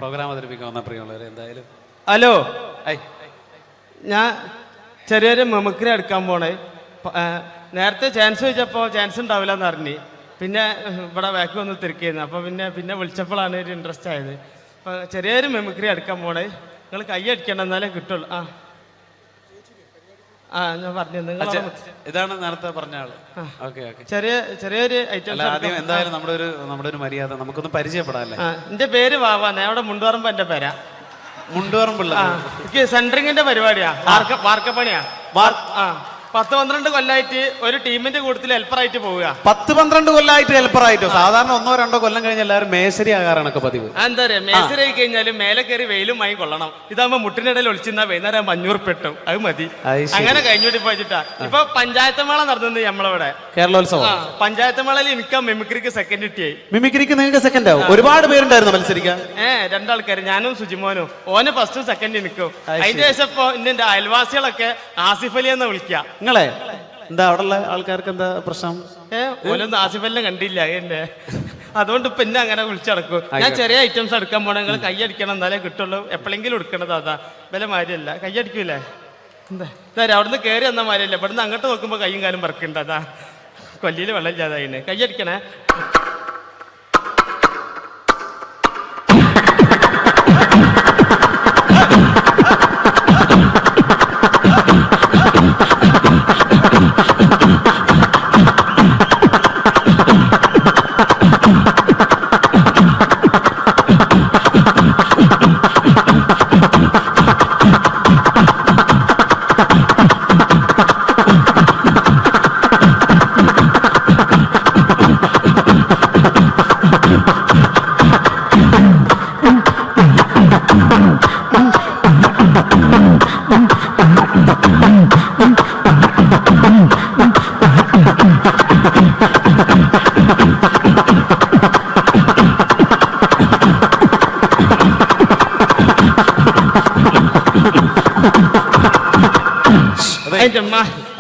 Programme അവതരിപ്പിക്കാൻ വന്ന പ്രിയമുള്ളവരെ എന്തായാലും ഹലോ ഞാൻ ചെറിയൊരു മെമിക്രി എടുക്കാൻ പോണേ നേരത്തെ ചാൻസ് ചോദിച്ചപ്പോൾ ചാൻസ് ഉണ്ടാവില്ല എന്ന് അറിഞ്ഞ് പിന്നെ ഇവിടെ ബാക്ക് വന്ന് തിരക്കിയിരുന്നു അപ്പോൾ പിന്നെ വിളിച്ചപ്പോഴാണ് ഒരു ഇൻട്രസ്റ്റ് ആയത്. അപ്പോൾ ചെറിയൊരു മെമിക്രി എടുക്കാൻ പോണേ നിങ്ങൾ കൈ അടിക്കണം എന്നാലേ കിട്ടുള്ളൂ. ഞാൻ പറഞ്ഞു നിങ്ങൾ ഇതാണ് നേരത്തെ പറഞ്ഞ ആള്. ചെറിയൊരു ഐറ്റം. ആദ്യം എന്തായാലും നമ്മുടെ ഒരു മര്യാദ നമുക്കൊന്ന് പരിചയപ്പെടാല്ലേ. എന്റെ പേര് വാവാ, അവിടെ മുണ്ടുപറമ്പ് എന്റെ പേരാ. മുണ്ടുപറമ്പുള്ള എനിക്ക് സെൻട്രിങ്ങിന്റെ പരിപാടിയാ, വാർക്കപ്പണിയാ. 10-12 കൊല്ലമായിട്ട് ഒരു ടീമിന്റെ കൂട്ടത്തിൽ ഹെൽപ്പറായിട്ട് പോവുക. 10-12 കൊല്ലമായിട്ട് ഹെൽപ്പറായിട്ടോ? സാധാരണ 1-2 കൊല്ലം കഴിഞ്ഞ് എല്ലാവരും മേശരി ആകാറാണൊക്കെ പതിവ്. എന്താ പറയാ, മേശരി ആയി കഴിഞ്ഞാലും മേലെ കയറി വെയിലും വാങ്ങി കൊള്ളണം. ഇതാകുമ്പോ മുട്ടിനിടയിൽ ഒളിച്ചിരുന്ന വൈകുന്നേരം 500 പെട്ടും, അത് മതി. അങ്ങനെ കഴിഞ്ഞോട്ടി പോയിട്ടാ ഇപ്പൊ പഞ്ചായത്ത് മേള നടന്നത് നമ്മളിവിടെ കേരളോത്സവം. പഞ്ചായത്ത് മേളയിൽ എനിക്ക് മിമിക്രിക്ക് സെക്കൻഡ് കിട്ടിയായി. മിമിക്രിക്ക് നിങ്ങൾക്ക് സെക്കൻഡ് ആവും? ഒരുപാട് പേരുണ്ടായിരുന്നു മത്സരിക്കാൻ. 2 ആൾക്കാർ, ഞാനും സുജിമോനും. ഓന് ഫസ്റ്റും സെക്കൻഡ് നിൽക്കും. അതിന്റെ ശേഷം ഇപ്പൊ എന്റെ അയൽവാസികളൊക്കെ ആസിഫ് അലി എന്ന് വിളിക്കാം. നിങ്ങളെ എന്താ അവിടെയുള്ള ആൾക്കാർക്ക് എന്താ പ്രശ്നം? ഓനൊന്നും ആസിഫ് അലിനെ കണ്ടില്ല എന്നെ, അതുകൊണ്ട് ഇപ്പൊ എന്നെ അങ്ങനെ വിളിച്ചടക്കും. ഞാൻ ചെറിയ ഐറ്റംസ് എടുക്കാൻ പോണേ, നിങ്ങൾ കൈ അടിക്കണം എന്നാലേ കിട്ടുള്ളൂ. എപ്പോഴെങ്കിലും എടുക്കണത് അതാ, വില മാരിയല്ല. കൈ അടിക്കൂലേ? എന്താ അവിടുന്ന് കയറി വന്ന മാരിയല്ല, ഇവിടുന്ന് അങ്ങോട്ട് നോക്കുമ്പോ കൈയും കാലും പറക്കുണ്ട്. അതാ കൊല്ലിയിൽ വെള്ളം ഇല്ലാതായിന്. കൈ അടിക്കണേ.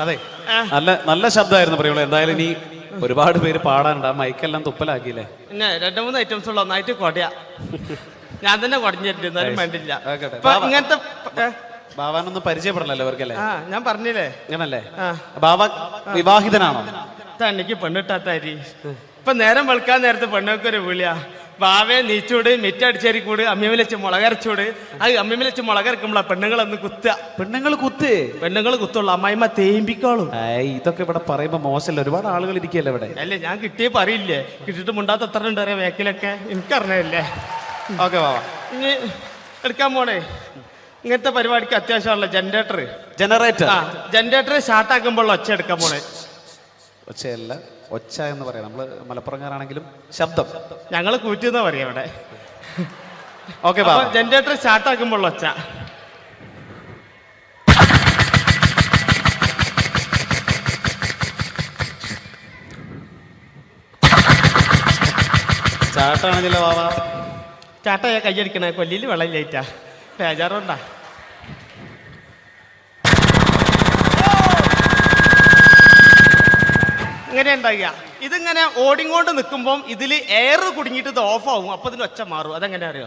അതെ, നല്ല ശബ്ദമായിരുന്നു പറയുള്ളൂ. എന്തായാലും ഇനി ഒരുപാട് പേര് പാടാനുണ്ട്. ആ മൈക്കെല്ലാം തുപ്പലാക്കിയില്ലേ? പിന്നെ 2-3 ഐറ്റംസ് ഉള്ള ഒന്നായിട്ട് കൊടയാ. ഞാൻ തന്നെ കുടഞ്ഞിട്ടുണ്ട്, എന്നാലും വേണ്ടില്ല. ഇങ്ങനത്തെ ബാവാനൊന്നും പരിചയപ്പെടണല്ലോ ഇവർക്കല്ലേ? ഞാൻ പറഞ്ഞില്ലേ അങ്ങനല്ലേ? ബാവ വിവാഹിതനാണോ? എനിക്ക് പെണ്ണിട്ടാത്താരി. ഇപ്പൊ നേരം വെളുക്കാൻ നേരത്തെ പെണ്ണൊക്കെ ഒരു വിളിയാ, ബാവേ നീച്ചൂട്, മിറ്റടിച്ചേരി കൂട്, അമ്മിയമ്മ വെച്ച് മുളകരച്ചൂട്. അത് അമ്മിയമ്മ വെച്ച് മുളകരക്കുമ്പോളാ പെണ്ണുങ്ങളൊന്ന് കുത്തുക. പെണ്ണുങ്ങൾ കുത്തുള്ളൂ, അമ്മായിമ്മ തേമ്പിക്കോളും. ഇതൊക്കെ ഇവിടെ പറയുമ്പോ മോശമല്ല, ഒരുപാട് ആളുകൾ ഇരിക്കല്ലേ ഇവിടെ. അല്ലേ, ഞാൻ കിട്ടിയേ പറയില്ലേ, കിട്ടിയിട്ട് മുണ്ടാത്ത എത്ര ഉണ്ട് അറിയാം വേക്കിലൊക്കെ, എനിക്കറിഞ്ഞല്ലേ. ഓക്കെ ബാവ, ഇനി എടുക്കാൻ പോണേ. ഇങ്ങനത്തെ പരിപാടിക്ക് അത്യാവശ്യമുള്ള ജനറേറ്റർ സ്റ്റാർട്ടാക്കുമ്പോൾ ഒച്ച എടുക്കാൻ പോണേ. ഒച്ചയല്ല, ഒച്ച എന്ന് പറയാം. നമ്മള് മലപ്പുറംകാരാണെങ്കിലും ശബ്ദം ഞങ്ങള് കൂറ്റിന്നാ പറയാ ഇവിടെ. ഓക്കെ, ജനറേറ്റർ സ്റ്റാർട്ടാക്കുമ്പോൾ ഒച്ച. ചാട്ടാണെങ്കിലോ ബാബാ? ചാട്ടയാ കയ്യടിക്കണേ, കൊല്ലിയിൽ വെള്ളം ലേറ്റാ, ബേജാറുണ്ടാ. ഇങ്ങനെ ഉണ്ടാകുക. ഇതിങ്ങനെ ഓടിങ്ങോണ്ട് നിൽക്കുമ്പോൾ ഇതിൽ എയർ കുടുങ്ങിയിട്ട് ഇത് ഓഫാവും. അപ്പൊ ഇതിൽ ഒച്ച മാറും. അതെങ്ങനെ അറിയോ?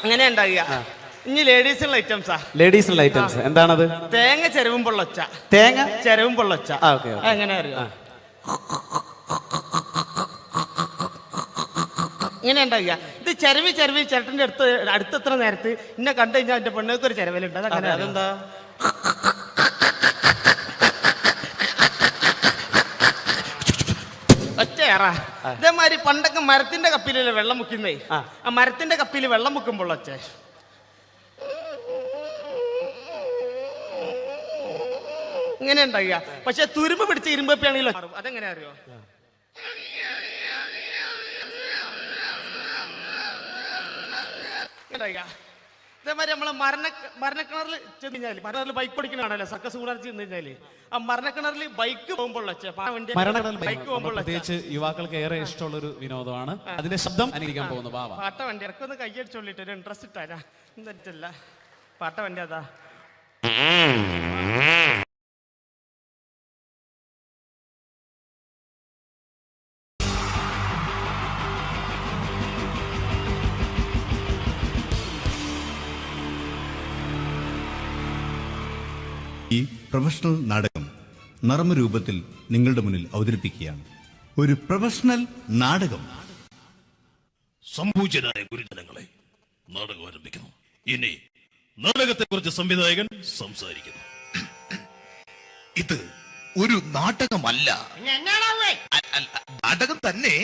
അങ്ങനെ ഉണ്ടാകുക. ഇനി ലേഡീസിനുള്ള ഐറ്റംസ്. എന്താണത്? തേങ്ങ ചെരവുമ്പോൾ ഒച്ച. എങ്ങനെ അറിയോ? ഇങ്ങനെ ഉണ്ടാകുക. ഇത് ചെരവി ചേട്ടൻ്റെ അടുത്തെത്ര നേരത്ത് എന്നെ കണ്ടു കഴിഞ്ഞാൽ എന്റെ പെണ്ണുങ്ങൾക്ക് ഒരു ചെരവലുണ്ട്. അതെന്താ? ഒച്ചയേറ. ഇതേമാതിരി പണ്ടൊക്കെ മരത്തിന്റെ കപ്പിലല്ലേ വെള്ളം മുക്കുന്നേ, ആ മരത്തിന്റെ കപ്പിൽ വെള്ളം മുക്കുമ്പോൾ ഒച്ച. ഇങ്ങനെ ഉണ്ടാകുക. പക്ഷെ തുരുമ്പ് പിടിച്ച ഇരുമ്പപ്പിയാണെങ്കിലോ അതെങ്ങനെ അറിയോ? ഇതേമാതിരി നമ്മളെ മരണക്കിണറിൽ ചെന്ന് കഴിഞ്ഞാൽ, മരണക്കിണറിൽ ബൈക്ക് ഓടിക്കണാണല്ലോ, സർക്കസ് കൂടാതെ ചെന്ന് കഴിഞ്ഞാല് ആ മരണക്കിണറിൽ ബൈക്ക് പോകുമ്പോൾ പ്രത്യേകിച്ച് യുവാക്കൾക്ക് ഏറെ ഇഷ്ടമുള്ള ഒരു വിനോദമാണ്. അതിന്റെ ശബ്ദം അനുകരിക്കാൻ പോകുന്നു. പാട്ട വണ്ടി ഇറക്കൊന്ന് കൈയടിച്ചോളിട്ട് ഒരു ഇൻട്രസ്റ്റ് ഇട്ടാരാ എന്താ പാട്ട വണ്ടി അതാ. പ്രൊഫഷണൽ നാടകം നർമ്മരൂപത്തിൽ നിങ്ങളുടെ മുന്നിൽ അവതരിപ്പിക്കുകയാണ്. ഒരു പ്രൊഫഷണൽ നാടകം. സംപൂജ്യരായ ഗുരുജനങ്ങളെ, നാടകം ആരംഭിക്കുന്നു. ഇനി നാടകത്തെക്കുറിച്ച് സംവിധായകൻ സംസാരിക്കുന്നു. ഇത് ഒരു നാടകമല്ല, നാടകം തന്നെ.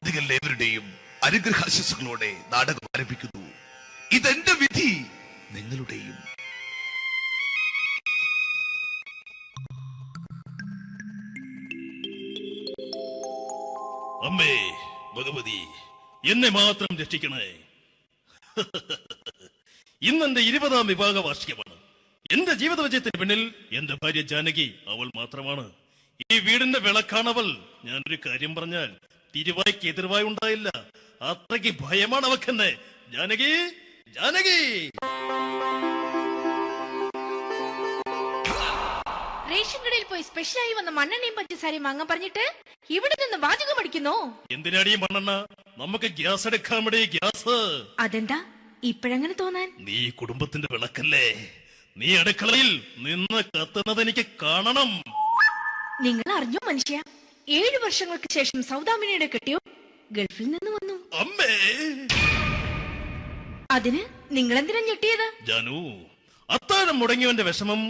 നിങ്ങളെവരുടെയും അനുഗ്രഹാശിസുകളോടെ നാടകം ആരംഭിക്കുന്നു. ഇതെന്റെ വിധി, നിങ്ങളുടെയും. അമ്മേ ഭഗവതി, എന്നെ മാത്രം രക്ഷിക്കണേ. ഇന്നെന്റെ 20ാം വിവാഹ വാർഷികമാണ്. എന്റെ ജീവിത വിജയത്തിന് പിന്നിൽ എന്റെ ഭാര്യ ജാനകി അവൾ മാത്രമാണ്. ഈ വീടിന്റെ വിളക്കാണവൾ. ഞാനൊരു കാര്യം പറഞ്ഞാൽ തിരുവായ്ക്ക് എതിർവായി ഉണ്ടായില്ല. അത്രയ്ക്ക് ഭയമാണ് അവക്കെന്നെ. ജാനകി, ജാനകി. റേഷൻ കടയിൽ പോയി സ്പെഷ്യലായി വന്ന മണ്ണെണ്ണയും പഞ്ചസാരയും വാങ്ങാൻ പറഞ്ഞിട്ട് ഇവിടെ നിന്ന് വാചകം അടിക്കുന്നോ? എന്തിനാടി മണ്ണെണ്ണ? നമുക്ക് ഗ്യാസ് എടുക്കാൻ വേണ്ടി ഗ്യാസ്. അതെന്താ ഇപ്പഴങ്ങനെ തോന്നാൻ? നീ കുടുംബത്തിന്റെ വിളക്കല്ലേ. നീ അടുക്കളയിൽ നിന്ന് കത്തുന്നത് എനിക്ക് കാണണം. നിങ്ങൾ അറിഞ്ഞോ മനുഷ്യ, 7 വർഷങ്ങൾക്ക് ശേഷം സൗദാമിനിയുടെ കെട്ടിയോ ഗൾഫിൽ നിന്ന് വന്നു. അമ്മേ, അതിന് നിങ്ങൾ എന്തിനാ ഞെട്ടിയത്? ജാനു, അത്താഴം മുടങ്ങിയവന്റെ വിഷമം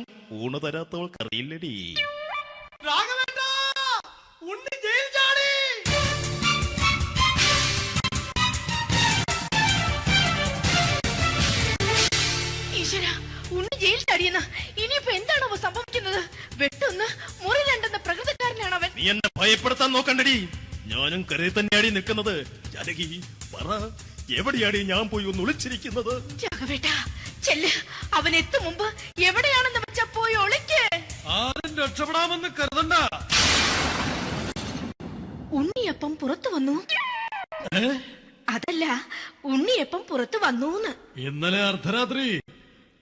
ഊണ് തരാത്തവൾക്കറിയില്ലടി. ഈശ്വര, ഉണ്ണി ജയിൽ ചാടിയെന്ന്. ഇനിയിപ്പോ എന്താണോ സംഭവിക്കുന്നത്? വെട്ടൊന്ന് മുറി രണ്ടെന്ന പ്രകൃതക്കാരനാണ് അവൻ. നീ എന്നെ ഭയപ്പെടുത്താൻ നോക്കണ്ടടി. ഞാനും കരയിൽ തന്നെയാടി നിൽക്കുന്നത്. ജാനകി, പറ, എവിടെയാടി ഞാൻ പോയി ഒന്ന് ഒളിച്ചിരിക്കുന്നത്? രാഘവേട്ട, ചെല്ല്. അവൻ എത്തും മുമ്പ് എവിടെയാണെന്ന് വെച്ചാ പോയി ഒളിക്ക്. ആരും രക്ഷപ്പെടാമെന്ന് കരുതണ്ട. ഉണ്ണിയപ്പം പുറത്തു വന്നു. അതല്ല, ഉണ്ണിയപ്പം പുറത്തു വന്നൂന്ന്. ഇന്നലെ അർദ്ധരാത്രി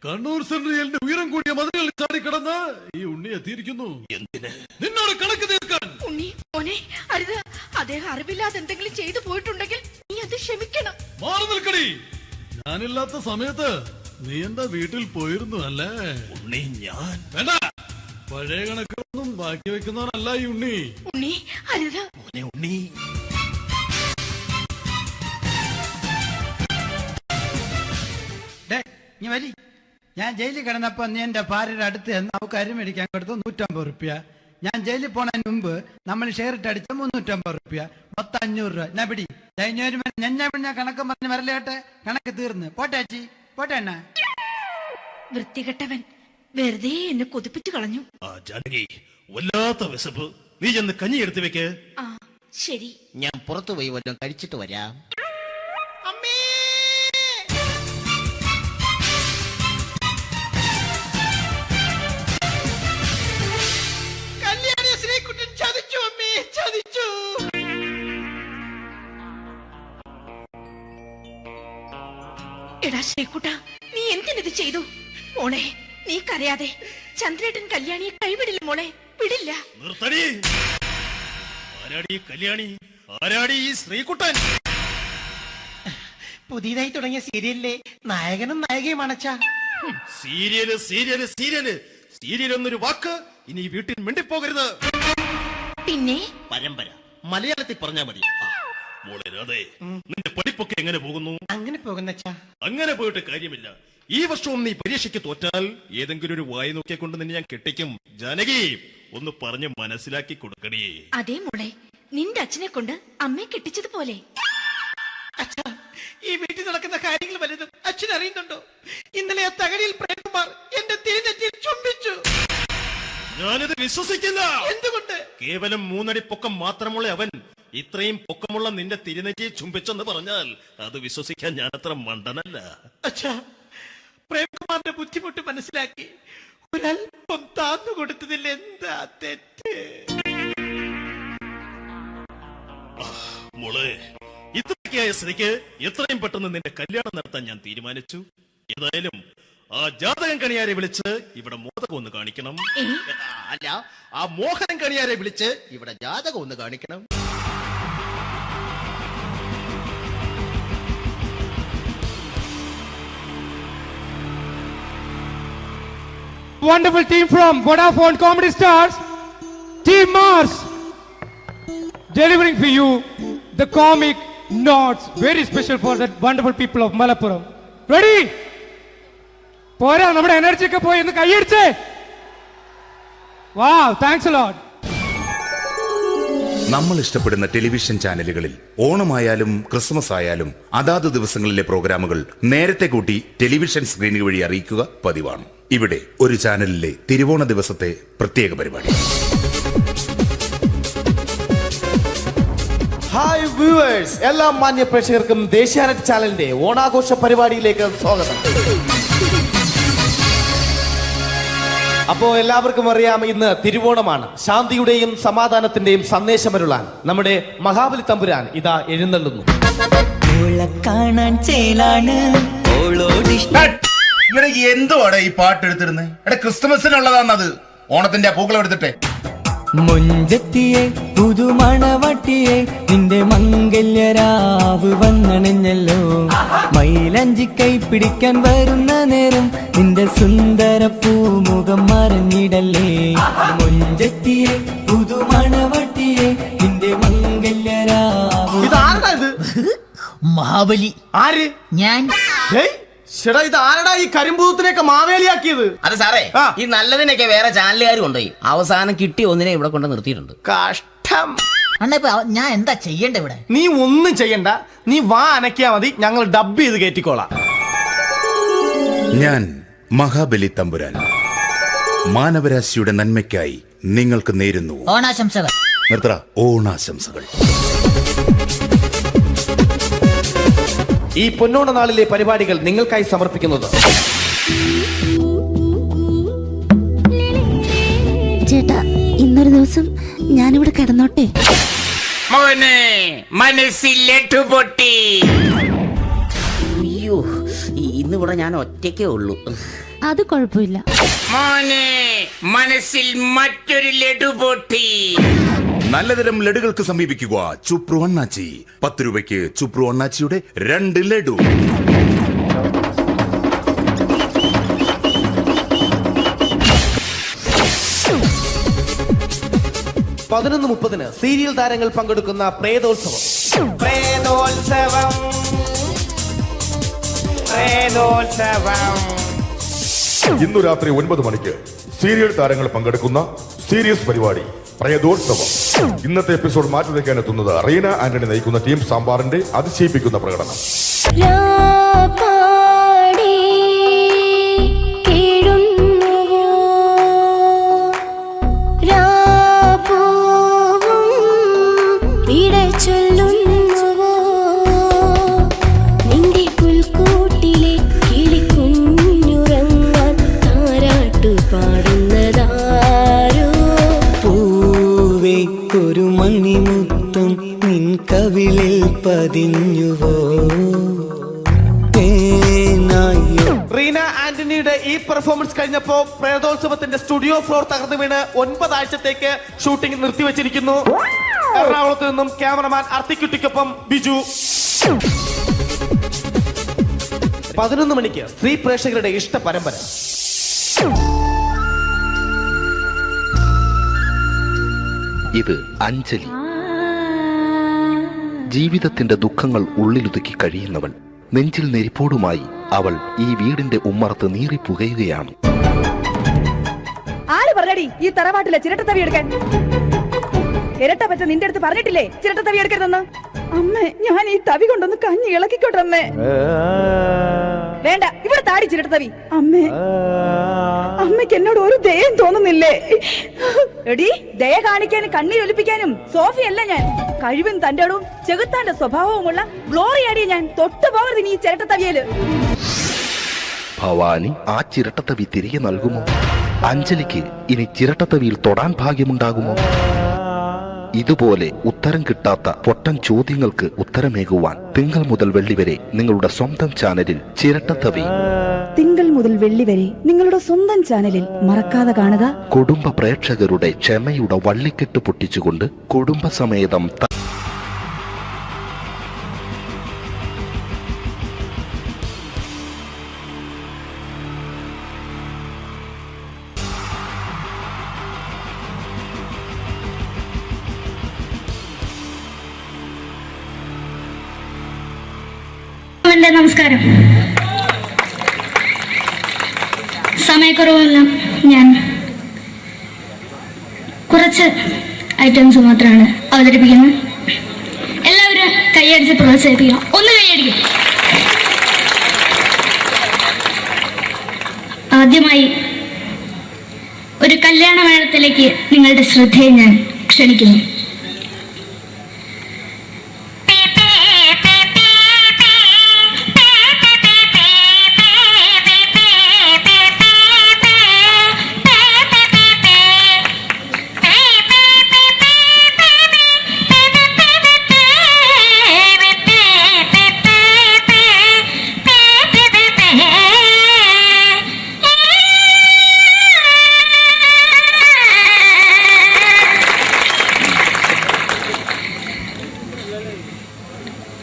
കണ്ണൂർ സെൻട്രലിന്റെ ഉയരം കൂടിയ മതിലുകളിൽ ചാടിക്കിടന്ന് ഈ ഉണ്ണി എത്തിയിരിക്കുന്നു. എന്തിന്? നിന്നോട് കണക്ക് തീർക്കാൻ. ഉണ്ണി മോനെ, അരുത്. അദ്ദേഹം അറിവില്ലാതെ എന്തെങ്കിലും ചെയ്തു പോയിട്ടുണ്ടെങ്കിൽ നീ അത് ക്ഷമിക്കണം. മാറി നിൽക്കടി. ഞാനില്ലാത്ത സമയത്ത് നീ എന്റെ വീട്ടിൽ പോയിരുന്നു അല്ലേ? ഉണ്ണി, ഞാൻ വേണ്ട. പഴയ കണക്കൊന്നും ബാക്കി വെക്കുന്നവനല്ല ഈ ഉണ്ണി. ഉണ്ണി, അരുത്. മോനെ ഉണ്ണി. ഞാൻ ജയിലിൽ കിടന്നപ്പോ നീ എന്റെ ഭാര്യയുടെ അടുത്ത് നമുക്ക് അരി മേടിക്കാൻ കൊടുത്തു 150 റുപ്യ. ഞാൻ ജയിലിൽ പോണതിന് മുമ്പ് നമ്മൾ ഷെയർ ഇട്ട് അടിച്ച 350 റുപ്യ, മൊത്തം 500 രൂപ. ഞാൻ പിടി ഞാൻ കണക്കും പറഞ്ഞ് വരലേട്ടെ. കണക്ക് തീർന്ന് പോട്ടെ അച്ചി, പോട്ടെ അണ്ണ. വൃത്തികെട്ടവൻ വെറുതെ എന്നെ കൊതിപ്പിച്ചു കളഞ്ഞു. ആ ജാനകി, വല്ലാത്ത വിശപ്പ്. നീ ചെന്ന് കഞ്ഞി എടുത്തു വെക്ക്. ആ ശരി. ഞാൻ പുറത്തു പോയി വല്ലതും കഴിച്ചിട്ട് വരാം. എടാ ശ്രീകുട്ട, നീ എന്തിനിത് ചെയ്തു? മോളെ, നീ കരയാതെ. ചന്ദ്രേട്ടൻ കല്യാണിയെ കൈവിടില്ല മോളെ, വിടില്ല. നിർത്തടി. ആരാടി കല്യാണി? ആരാടി ഈ ശ്രീകുട്ടൻ? പുതിയതായി തുടങ്ങിയ സീരിയലിലെ നായകനും നായികയും അണച്ചാ. സീരിയല് സീരിയല് സീരിയല് സീരിയൽ എന്നൊരു വാക്ക് ഇനി വീട്ടിൽ മിണ്ടിപ്പോകരുത്. പിന്നെ പരമ്പര മലയാളത്തിൽ പറഞ്ഞാ മതി. മോളെ രാധേ, നിന്റെ പഠിപ്പൊക്കെ എങ്ങനെ പോകുന്നു? അങ്ങനെ പോകുന്നച്ചാ. അങ്ങനെ പോയിട്ട് കാര്യമില്ല. ഈ വർഷവും നീ പരീക്ഷയ്ക്ക് തോറ്റാൽ ഏതെങ്കിലും ഒരു വായി നോക്കിയെ കൊണ്ട് നിന്നെ ഞാൻ കെട്ടിക്കും. ജാനകി, ഒന്ന് പറഞ്ഞ് മനസ്സിലാക്കി കൊടുക്കണേ. അതേ മോളെ, നിന്റെ അച്ഛനെ കൊണ്ട് അമ്മയെ കെട്ടിച്ചതുപോലെ. ഈ വീട്ടിൽ നടക്കുന്ന കാര്യങ്ങൾ വലുതും അച്ഛൻ അറിയുന്നുണ്ടോ? ഇന്നലെ ആ തകഴിയിൽ പ്രേംകുമാർ എന്റെ തിരുനെറ്റിയിൽ ചുംബിച്ചു. ഞാനിത് വിശ്വസിക്കില്ല. എന്തുകൊണ്ട്? കേവലം 3 അടി പൊക്കം മാത്രമുള്ള അവൻ ഇത്രയും പൊക്കമുള്ള നിന്റെ തിരുനെറ്റിയെ ചുംബിച്ചെന്ന് പറഞ്ഞാൽ അത് വിശ്വസിക്കാൻ ഞാൻ അത്ര മണ്ടനല്ല. അച്ഛാ, പ്രേംകുമാറിന്റെ ബുദ്ധിമുട്ട് മനസ്സിലാക്കി ഒരല്പം താന്നു കൊടുത്തതിൽ എന്താ തെറ്റ്? മോളെ, ഇത്രയ്ക്കായ സ്ഥിതിക്ക് എത്രയും പെട്ടെന്ന് നിന്റെ കല്യാണം നടത്താൻ ഞാൻ തീരുമാനിച്ചു. ഏതായാലും ആ ജാതകം കണിയാരെ വിളിച്ച് ഇവിടെ മോദകം ഒന്ന് കാണിക്കണം. അല്ല, ആ മോഹനം കണിയാരെ വിളിച്ച് ഇവിടെ ജാതകം ഒന്ന് കാണിക്കണം. wonderful team from Vodafone Comedy Stars, Team Mars, delivering for you the comic notes, very special for the wonderful people of Malappuram. Ready? പോരാ, നമ്മുടെ എനർജി ഒക്കെ പോയി ഒന്ന് കൈയടിച്ചേ. Wow, thanks a lot. നമ്മൾ ഇഷ്ടപ്പെടുന്ന ടെലിവിഷൻ ചാനലുകളിൽ ഓണമായാലും ക്രിസ്മസ് ആയാലും അതാത് ദിവസങ്ങളിലെ പ്രോഗ്രാമുകൾ നേരത്തെ കൂട്ടി ടെലിവിഷൻ സ്ക്രീനുകൾ വഴി അറിയിക്കുക പതിവാണ്. ഇവിടെ ഒരു ചാനലിലെ തിരുവോണ ദിവസത്തെ പ്രത്യേക പരിപാടി. ഹായ് വ്യൂവേഴ്സ്, എല്ലാ മാന്യ പ്രേക്ഷകർക്കും ദേശീയാനെറ്റ് ചാനലിന്റെ ഓണാഘോഷ പരിപാടിയിലേക്ക് സ്വാഗതം. അപ്പോ എല്ലാവർക്കും അറിയാം, ഇന്ന് തിരുവോണമാണ്. ശാന്തിയുടെയും സമാധാനത്തിന്റെയും സന്ദേശമരുളാൻ നമ്മുടെ മഹാബലി തമ്പുരാൻ ഇതാ എഴുന്നള്ളുന്നു. എന്തുവാടാ ഈ പാട്ട് എടുത്തിരുന്നത്? എടാ, ക്രിസ്മസിനുള്ളതാണത്. ഓണത്തിന്റെ പൂക്കളം എടുത്തിട്ടെ. മുഞ്ചത്തിയെ പുതുമണവട്ടിയെ നിന്റെ മംഗല്യരാവ് വന്നണഞ്ഞല്ലോ. മൈലഞ്ചി കൈ പിടിക്കാൻ വരുന്ന നേരം നിന്റെ സുന്ദര പൂമുഖം മറഞ്ഞിടല്ലേ. മുഞ്ചത്തിയെ പുതുമണവട്ടിയെ നിന്റെ മംഗല്യരാവ്. മഹാബലി ആര്? ഞാൻ. ചേട്ടാ, ഇത് ആരടാ ഈ കരിമ്പൂത്തിനെയൊക്കെ മാവേലിയാക്കിയത്? അത് സാറേ, ഈ നല്ലതിനൊക്കെ വേറെ ചാനലുകാർ കൊണ്ടുപോയി അവസാനം കിട്ടി ഒന്നിനെ ഇവിടെ കൊണ്ട് നിർത്തിയിട്ടുണ്ട്. കഷ്ടം. ഞാൻ എന്താ ചെയ്യണ്ട ഇവിടെ? നീ ഒന്നും ചെയ്യണ്ട, നീ വാ അനക്കിയാ മതി, ഞങ്ങൾ ഡബ് ചെയ്ത് കയറ്റിക്കോളാം. ഞാൻ മഹാബലി തമ്പുരാൻ മാനവരാശിയുടെ നന്മയ്ക്കായി നിങ്ങൾക്ക് നേരുന്നു ഓണാശംസകൾ. നിർത്തറ. ഓണാശംസകൾ. ഈ പൊന്നോണ നാളിലെ പരിപാടികൾ നിങ്ങൾക്കായി സമർപ്പിക്കുന്നത് ചേട്ടാ, ഇന്നൊരു ദിവസം ഞാനിവിടെ കിടന്നോട്ടെ. മോനെ മനസ്സിലേറ്റു പൊട്ടി. അയ്യോ, ഇന്നിവിടെ ഞാൻ ഒറ്റയ്ക്കേ ഉള്ളൂ. അത് കുഴപ്പമില്ല. മോനെ മനസ്സിൽ മറ്റൊരു ലഡു പൊട്ടി. നല്ലതരം ലഡുകൾക്ക് സമീപിക്കുക ചുപ്രു അണ്ണാച്ചി. 10 രൂപയ്ക്ക് ചുപ്രു അണ്ണാച്ചിയുടെ 2 ലഡു. പതിനൊന്ന് 30 സീരിയൽ താരങ്ങൾ പങ്കെടുക്കുന്ന പ്രേതോത്സവം. ഇന്നു രാത്രി 9 മണിക്ക് സീരിയൽ താരങ്ങൾ പങ്കെടുക്കുന്ന സീരിയസ് പരിപാടി പ്രേതോത്സവം. ഇന്നത്തെ എപ്പിസോഡ് മാറ്റി വയ്ക്കാൻ എത്തുന്നത് റീന ആന്റണി നയിക്കുന്ന ടീം സാമ്പാറിന്റെ അതിശയിപ്പിക്കുന്ന പ്രകടനം. ഒരു മണിമുത്തം നിൻ കവിളിൽ പതിഞ്ഞുവോ. റീന ആന്റണിയുടെ ഈ പെർഫോമൻസ് കഴിഞ്ഞപ്പോ പ്രേതോത്സവത്തിന്റെ സ്റ്റുഡിയോ ഫ്ലോർ തകർന്നു വീണ് 9 ആഴ്ചത്തേക്ക് ഷൂട്ടിംഗ് നിർത്തിവെച്ചിരിക്കുന്നു. എറണാകുളത്ത് നിന്നും ക്യാമറമാൻ അർത്തിക്കുട്ടിക്കൊപ്പം ബിജു. 11 മണിക്ക് സ്ത്രീ പ്രേക്ഷകരുടെ ഇഷ്ട പരമ്പര. ഇത് അഞ്ജലി. ജീവിതത്തിന്റെ ദുഃഖങ്ങൾ ഉള്ളിലൊതുക്കി കഴിയുന്നവൾ. നെഞ്ചിൽ നെരിപ്പോടുമായി അവൾ ഈ വീടിന്റെ ഉമ്മറത്ത് നീറിപ്പുകയുകയാണ്. ആര് പറഞ്ഞടി ഈ തറവാട്ടിലെ ചിരട്ടത്തവി എടുക്കാൻ? ഇരട്ട പറ്റ നിന്റെ അടുത്ത് പറഞ്ഞിട്ടില്ലേ ചിരട്ടത്തവി എടുക്കരുതെന്ന്? അമ്മേ, ഞാൻ ഈ തവി കൊണ്ടൊന്ന് കഞ്ഞി ഇളക്കിക്കോട്ടെ അമ്മേ. വേണ്ട, ഇവിടെ താടി ചിരട്ടത്തവി. അമ്മേ, അമ്മയ്ക്ക് എന്നോട് ഒരു ദയം തോന്നുന്നില്ലേ? എടി, ദയ കാണിക്കാനും കണ്ണീരൊലിപ്പിക്കാനും സോഫിയല്ല ഞാൻ. കഴിവും തന്റെ ഇടവും ചെകുത്താന്റെ സ്വഭാവവുമുള്ള ഗ്ലോറിയാടിയ ഞാൻ. തൊട്ടു പോകരുത് നീ ചിരട്ടത്തവിയല്. ഭവാനി ആ ചിരട്ടത്തവി തിരികെ നൽകുമോ? അഞ്ജലിക്ക് ഇനി ചിരട്ടത്തവിയിൽ തൊടാൻ ഭാഗ്യമുണ്ടാകുമോ? ഇതുപോലെ ഉത്തരം കിട്ടാത്ത പൊട്ടൻ ചോദ്യങ്ങൾക്ക് ഉത്തരമേകുവാൻ തിങ്കൾ മുതൽ വെള്ളി വരെ നിങ്ങളുടെ സ്വന്തം ചാനലിൽ ചിരട്ടത്തവി. തിങ്കൾ മുതൽ വെള്ളി വരെ നിങ്ങളുടെ സ്വന്തം ചാനലിൽ മറക്കാതെ കാണുക. കുടുംബ പ്രേക്ഷകരുടെ ക്ഷമയുടെ വള്ളിക്കെട്ട് പൊട്ടിച്ചുകൊണ്ട് കുടുംബസമേതം എൻ്റെ നമസ്കാരം. സമയക്കുറവെല്ലാം ഞാൻ കുറച്ച് ഐറ്റംസ് മാത്രമാണ് അവതരിപ്പിക്കുന്നത്. എല്ലാവരും കൈയടിച്ച് പ്രോത്സാഹിപ്പിക്കണം. ഒന്ന് കൈയടിക്കും. ആദ്യമായി ഒരു കല്യാണമേളത്തിലേക്ക് നിങ്ങളുടെ ശ്രദ്ധയെ ഞാൻ ക്ഷണിക്കുന്നു.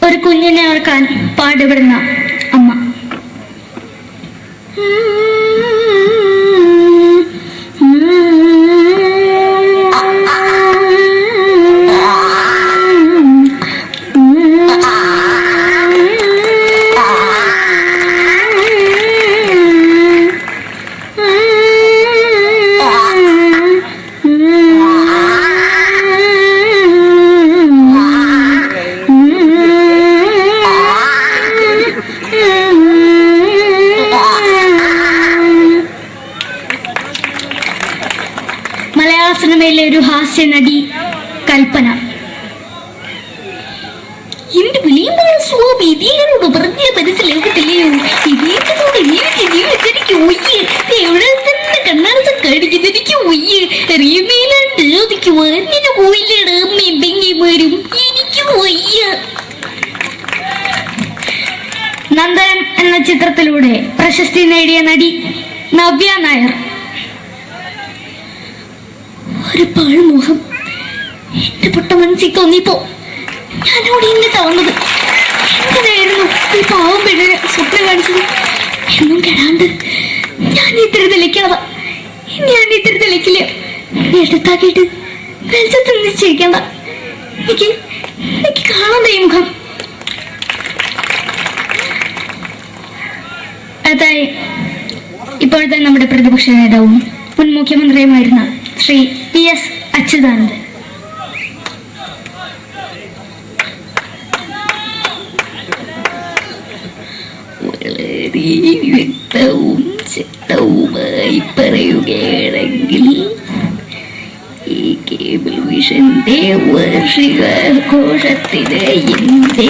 ഒരു കുഞ്ഞിനെ ഓർക്കാൻ പാടുപെടുന്ന അമ്മ. മലയാള സിനിമയിലെ ഒരു ഹാസ്യ നടി കൽപ്പന. എന്റെ വിളിയമ്പല സ്വാമി ഇതീകരോട് പറഞ്ഞ മനസ്സിലാകത്തില്ലയോ? ഇതീകരോട് എനിക്ക് ജീവിതത്തിലേക്ക് ഒയ്യ് എവിടെ തന്നെ കണ്ണടച്ച് കടിക്കുന്നത് എനിക്ക് ഒയ്യ് അറിയുമേലാണ്ട് എനിക്ക് വന്നിട്ട് പോയില്ലേടാ അമ്മയും പെങ്ങിമാരും എനിക്ക് ഒയ്യ. നന്ദനം എന്ന ചിത്രത്തിലൂടെ പ്രശസ്തി നേടിയ നടി നവ്യ നായർ. ഒരു പാഴ്മുഖം എന്റെ പൊട്ട മനസ്സിൽ തോന്നിയപ്പോ ഞാനോട് ഇന്നിട്ടാ വന്നത്. എങ്ങനെയായിരുന്നു ഈ പാവം പെണ്ണിനെ സ്വപ്നം കാണിച്ചത്? എന്നും കെടാണ്ട് ഞാൻ ഇത്തിരി തെളിക്കാതെ ഞാൻ ഇത്തിരി തെളിക്കില്ല. എടുത്താക്കിയിട്ട് വെളിച്ചത്തിൽ നിശ്ചയിക്കണ്ട. എനിക്ക് കാണാൻ ഈ മുഖം. അതായി ഇപ്പോഴത്തെ നമ്മുടെ പ്രതിപക്ഷ നേതാവും മുൻ മുഖ്യമന്ത്രിയുമായിരുന്ന ശ്രീ PS അച്യുതാനന്ദൻ. വളരെ വ്യക്തവും ശക്തവുമായി പറയുകയാണെങ്കിൽ ഈ കേബിൾ വിഷന്റെ വാർഷികാഘോഷത്തിന് എന്റെ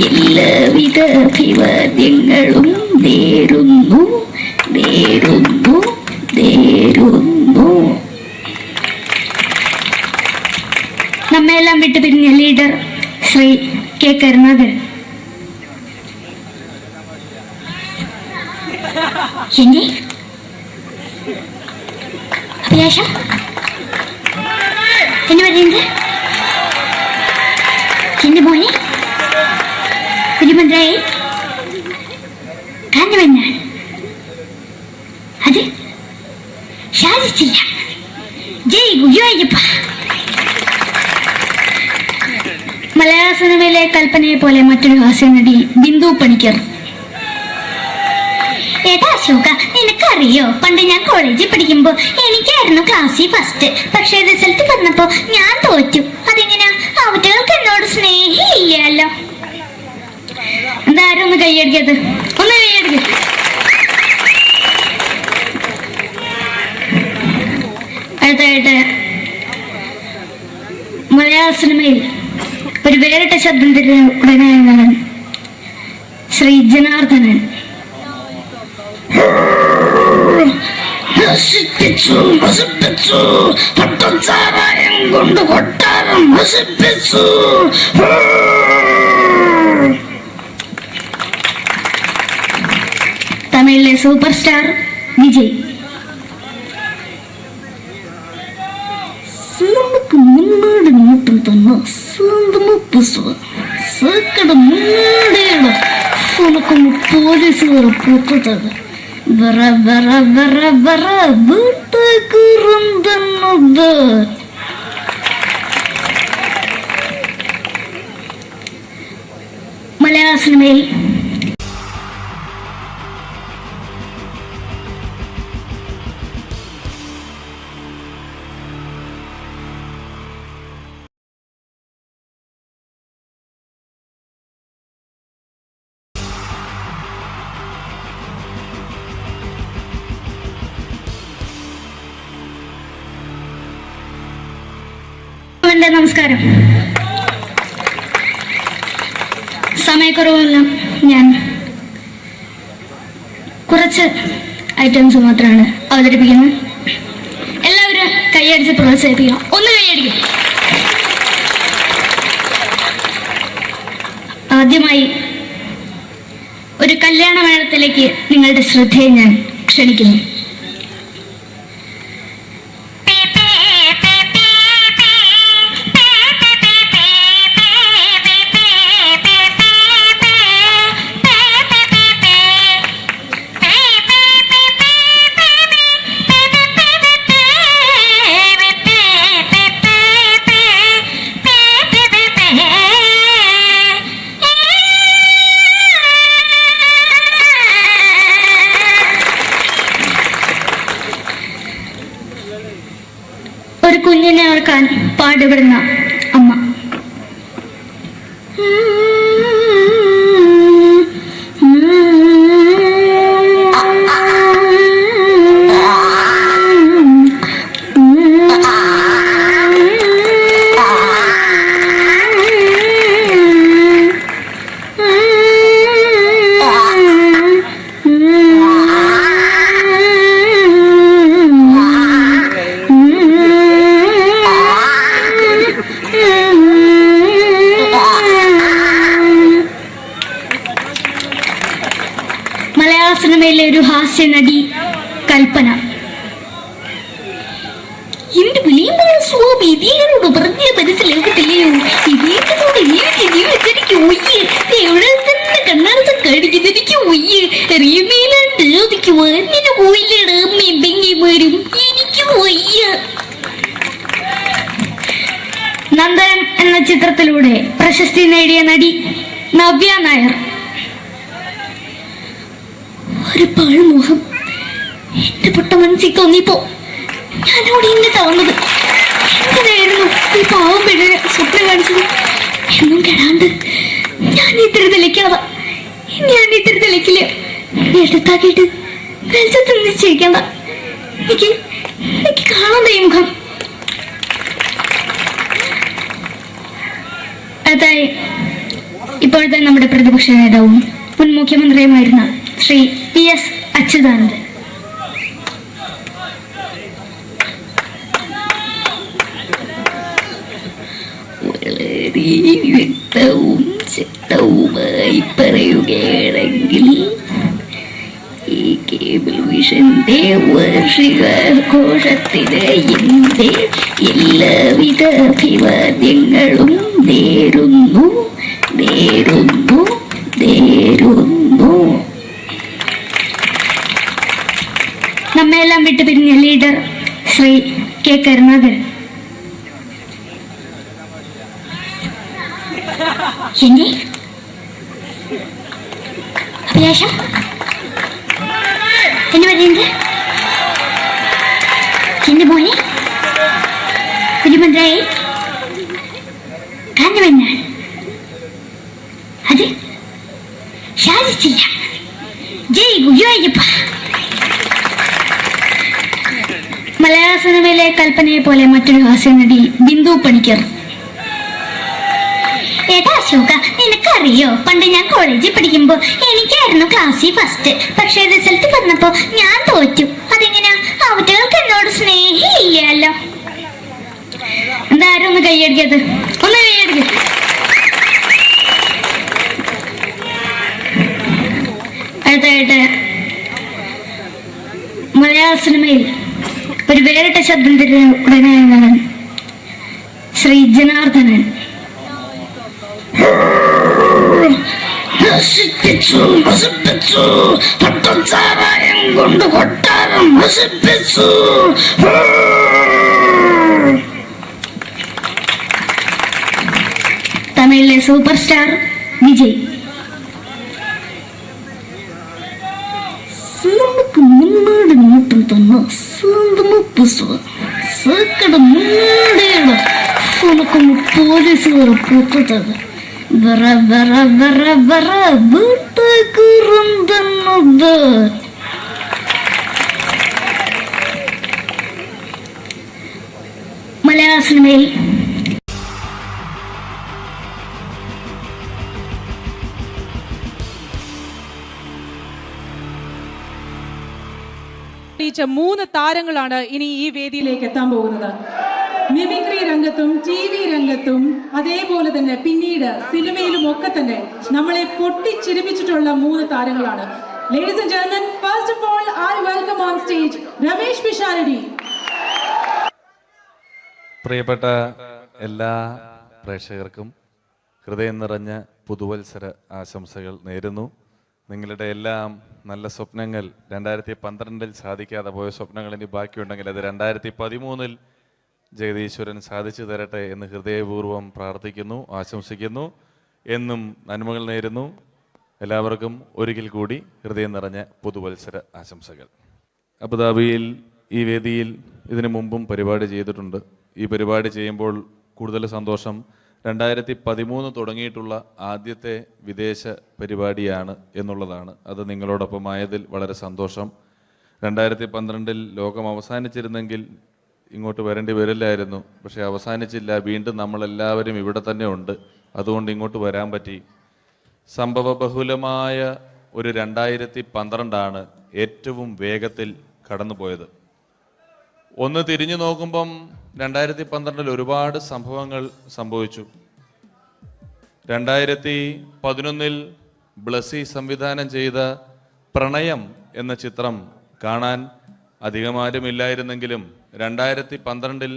എല്ലാവിധ അഭിവാദ്യങ്ങളും നേരുന്നു നേരുന്നു നേരുന്നു. നമ്മയെല്ലാം വിട്ടുപിരിഞ്ഞ ലീഡർ ശ്രീ K കരുണാകരൻ. എന്റെ അഭിലാഷം എന്ന് പറയുന്നത് എന്റെ മോനെ കുരുമന്ത്രായി കാരണവന്നാണ്. അത് സാധിച്ചില്ല. ജയ് ഗുരുവായൂരപ്പ. മലയാള സിനിമയിലെ കൽപ്പനയെ പോലെ മറ്റൊരു ഹാസ്യ നടി ബിന്ദു പണിക്കർ. ഏട്ടാ അശോക, നിനക്കറിയോ പണ്ട് ഞാൻ കോളേജിൽ പഠിക്കുമ്പോ എനിക്കായിരുന്നു ക്ലാസ്സിൽ ഫസ്റ്റ്. പക്ഷെ റിസൾട്ട് പറഞ്ഞപ്പോ ഞാൻ തോറ്റു. അതെങ്ങനെയാ? അവറ്റകൾക്ക് എന്നോട് സ്നേഹമില്ലല്ലോ. എന്താരും ഒന്ന് കൈയടിക്കത്? ഒന്ന് കൈയടിക്ക. അടുത്തായിട്ട് മലയാള സിനിമയിൽ ഒരു വേറിട്ട ശബ്ദം തരുന്ന ശ്രീ ജനാർദ്ദനൻ. നശിപ്പിച്ചു നശിപ്പിച്ചു പട്ടച്ചാരായം കൊണ്ട് കൊട്ടാരം നശിപ്പിച്ചു. തമിഴിലെ സൂപ്പർ സ്റ്റാർ വിജയ്. നമുക്ക് മുന്നോട്ട് നോട്ടം തന്നെ സക്കട മുന്നോടിയാണ് ഉനക്കൊന്ന് പോലീസുകാർ പൊത്തത് വറ വറ വറ വറ വീട്ടുകുറുന്നത്. മലയാള സിനിമയിൽ നമസ്കാരം. സമയക്കുറവെല്ലാം ഞാൻ കുറച്ച് ഐറ്റംസ് മാത്രമാണ് അവതരിപ്പിക്കുന്നത്. എല്ലാവരും കൈയടിച്ച് പ്രോത്സാഹിപ്പിക്കണം. ഒന്ന് കൈയടിക്കും. ആദ്യമായി ഒരു കല്യാണ മേളത്തിലേക്ക് നിങ്ങളുടെ ശ്രദ്ധയെ ഞാൻ ക്ഷണിക്കുന്നു. ഒരു കുഞ്ഞിനെ ഓർക്കാൻ പാടുപെടുന്ന അമ്മ. മലയാള സിനിമയിലെ ഒരു ഹാസ്യ നടി കൽപ്പന. എന്റെ വിളിയുമ്പോൾ സ്വാമി ഇതിനോട് പറഞ്ഞ മനസ്സിലാകത്തില്ലയോ? ഇതിനോട് ജീവിച്ചിരിക്കും ഒയ്യ്. എവിടെ തന്നെ കണ്ണാടത്ത് കടിക്കുന്നത് എനിക്ക് ഒയ്യ്. റിയമേലാണ്ട് എനിക്ക് വന്നിട്ട് പോയില്ലേടാ അമ്മയും പെങ്ങിമാരും. എനിക്ക് ഒയ്യ. നന്ദനം എന്ന ചിത്രത്തിലൂടെ പ്രശസ്തി നേടിയ നടി നവ്യ നായർ. ഒരു പാഴ്മോഹം എന്റെ പൊട്ട മനസ്സിൽ തോന്നിയപ്പോ ഞാനവിടെ ഇന്നിട്ടാ വന്നത്. എന്തിനായിരുന്നു ഈ പാവം പെണ്ണിന് സ്വപ്നം കാണിച്ചത്? എന്നും കെടാണ്ട് ഞാൻ ഇത്തിരി തെളിക്കാതെ ഞാൻ ഇത്തിരി തെളിക്കില്ല. എടുത്താക്കിയിട്ട് വെളിച്ചത്ത് നിശ്ചയിക്കണ്ട. എനിക്ക് കാണാൻ ഈ മുഖം. അതായി ഇപ്പോഴത്തെ നമ്മുടെ പ്രതിപക്ഷ നേതാവും മുൻ മുഖ്യമന്ത്രിയുമായിരുന്ന ശ്രീ PS അച്യുതാനന്ദൻ. വളരെ വ്യക്തവും ശക്തവുമായി പറയുകയാണെങ്കിൽ ഈ കേബിൾ വിഷന്റെ വാർഷികാഘോഷത്തിന് എന്റെ എല്ലാവിധ അഭിവാദ്യങ്ങളും നേരുന്നു. നമ്മയെല്ലാം വിട്ടുപിരിഞ്ഞ ലീഡർ ശ്രീ K. കരുണാകരൻ. എന്റെ അഭിലാഷം എന്ന് പറയുന്നത് എന്റെ മോനെ കുരുമന്ത്രായി കാണുമെന്നാണ്. അത് സാധിച്ചില്ല. ജയ് ഗുരുവായൂരപ്പ. മലയാള സിനിമയിലെ കൽപ്പനയെ പോലെ മറ്റൊരു ഹാസ്യ നടി ബിന്ദു പണിക്കർ. ഏട്ടാ അശോക, നിനക്കറിയോ പണ്ട് ഞാൻ കോളേജിൽ പഠിക്കുമ്പോ എനിക്കായിരുന്നു ക്ലാസ്സിൽ ഫസ്റ്റ്. പക്ഷെ റിസൾട്ട് വന്നപ്പോ ഞാൻ തോറ്റു. അതെങ്ങനെയാ? അവറ്റകൾക്ക് എന്നോട് സ്നേഹമില്ലല്ലോ. എന്താരും ഒന്ന് കൈയടിക്കത്? ഒന്ന് കൈയടിക്ക. അടുത്തായിട്ട് മലയാള സിനിമയിൽ ഒരു വേറിട്ട ശബ്ദത്തിന്റെ ഉടനെയാണ് ശ്രീ ജനാർദ്ദനൻ. കൊണ്ട് കൊട്ടാരം നശിപ്പിച്ചു. തമിഴിലെ സൂപ്പർ സ്റ്റാർ വിജയ്. നമുക്ക് മുന്നോട് നോട്ടം തന്നെ സ്വന്തമോ പുസ്തകം സക്കട മുന്നോടിയാണ് ഉനക്ക് പോലീസുകാർ പൊത്തത് വറ വറ വറ വറ വീട്ടുകുറുന്നത്. മലയാള സിനിമയിൽ ടീച്ച 3 താരങ്ങളാണ് ഇനി ഈ വേദിയിലേക്ക് എത്താൻ പോകുന്നത്. മിമിക്രി രംഗത്തും TV രംഗത്തും അതേപോലെ തന്നെ പിന്നീട് സിനിമയിലും ഒക്കെ തന്നെ നമ്മളെ പൊട്ടിച്ചിരിപ്പിച്ചിട്ടുള്ള 3 താരങ്ങളാണ്. Ladies and gentlemen, first of all, I welcome on stage Ramesh Pisharadi. പ്രിയപ്പെട്ട എല്ലാ പ്രേക്ഷകർക്കും ഹൃദയം നിറഞ്ഞ പുതുവത്സര ആശംസകൾ നേരുന്നു. നിങ്ങളുടെ എല്ലാം നല്ല സ്വപ്നങ്ങൾ 2012 സാധിക്കാതെ പോയ സ്വപ്നങ്ങൾ ഇനി ബാക്കിയുണ്ടെങ്കിൽ അത് 2013 ജഗദീശ്വരൻ സാധിച്ചു തരട്ടെ എന്ന് ഹൃദയപൂർവ്വം പ്രാർത്ഥിക്കുന്നു, ആശംസിക്കുന്നു. എന്നും നന്മകൾ നേരുന്നു. എല്ലാവർക്കും ഒരിക്കൽ കൂടി ഹൃദയം നിറഞ്ഞ പുതുവത്സര ആശംസകൾ. അബുദാബിയിൽ ഈ വേദിയിൽ ഇതിനു മുമ്പും പരിപാടി ചെയ്തിട്ടുണ്ട്. ഈ പരിപാടി ചെയ്യുമ്പോൾ കൂടുതൽ സന്തോഷം 2013 തുടങ്ങിയിട്ടുള്ള ആദ്യത്തെ വിദേശ പരിപാടിയാണ് എന്നുള്ളതാണ്. അത് നിങ്ങളോടൊപ്പമായതിൽ വളരെ സന്തോഷം. 2012 ലോകം അവസാനിച്ചിരുന്നെങ്കിൽ ഇങ്ങോട്ട് വരേണ്ടി വരില്ലായിരുന്നു. പക്ഷേ അവസാനിച്ചില്ല. വീണ്ടും നമ്മളെല്ലാവരും ഇവിടെ തന്നെ ഉണ്ട്. അതുകൊണ്ട് ഇങ്ങോട്ട് വരാൻ പറ്റി. സംഭവബഹുലമായ ഒരു 2012 ഏറ്റവും വേഗത്തിൽ കടന്നുപോയത്. ഒന്ന് തിരിഞ്ഞു നോക്കുമ്പം 2012 ഒരുപാട് സംഭവങ്ങൾ സംഭവിച്ചു. 2011 ബ്ലസ്സി സംവിധാനം ചെയ്ത പ്രണയം എന്ന ചിത്രം കാണാൻ അധികമാരുമില്ലായിരുന്നെങ്കിലും 2012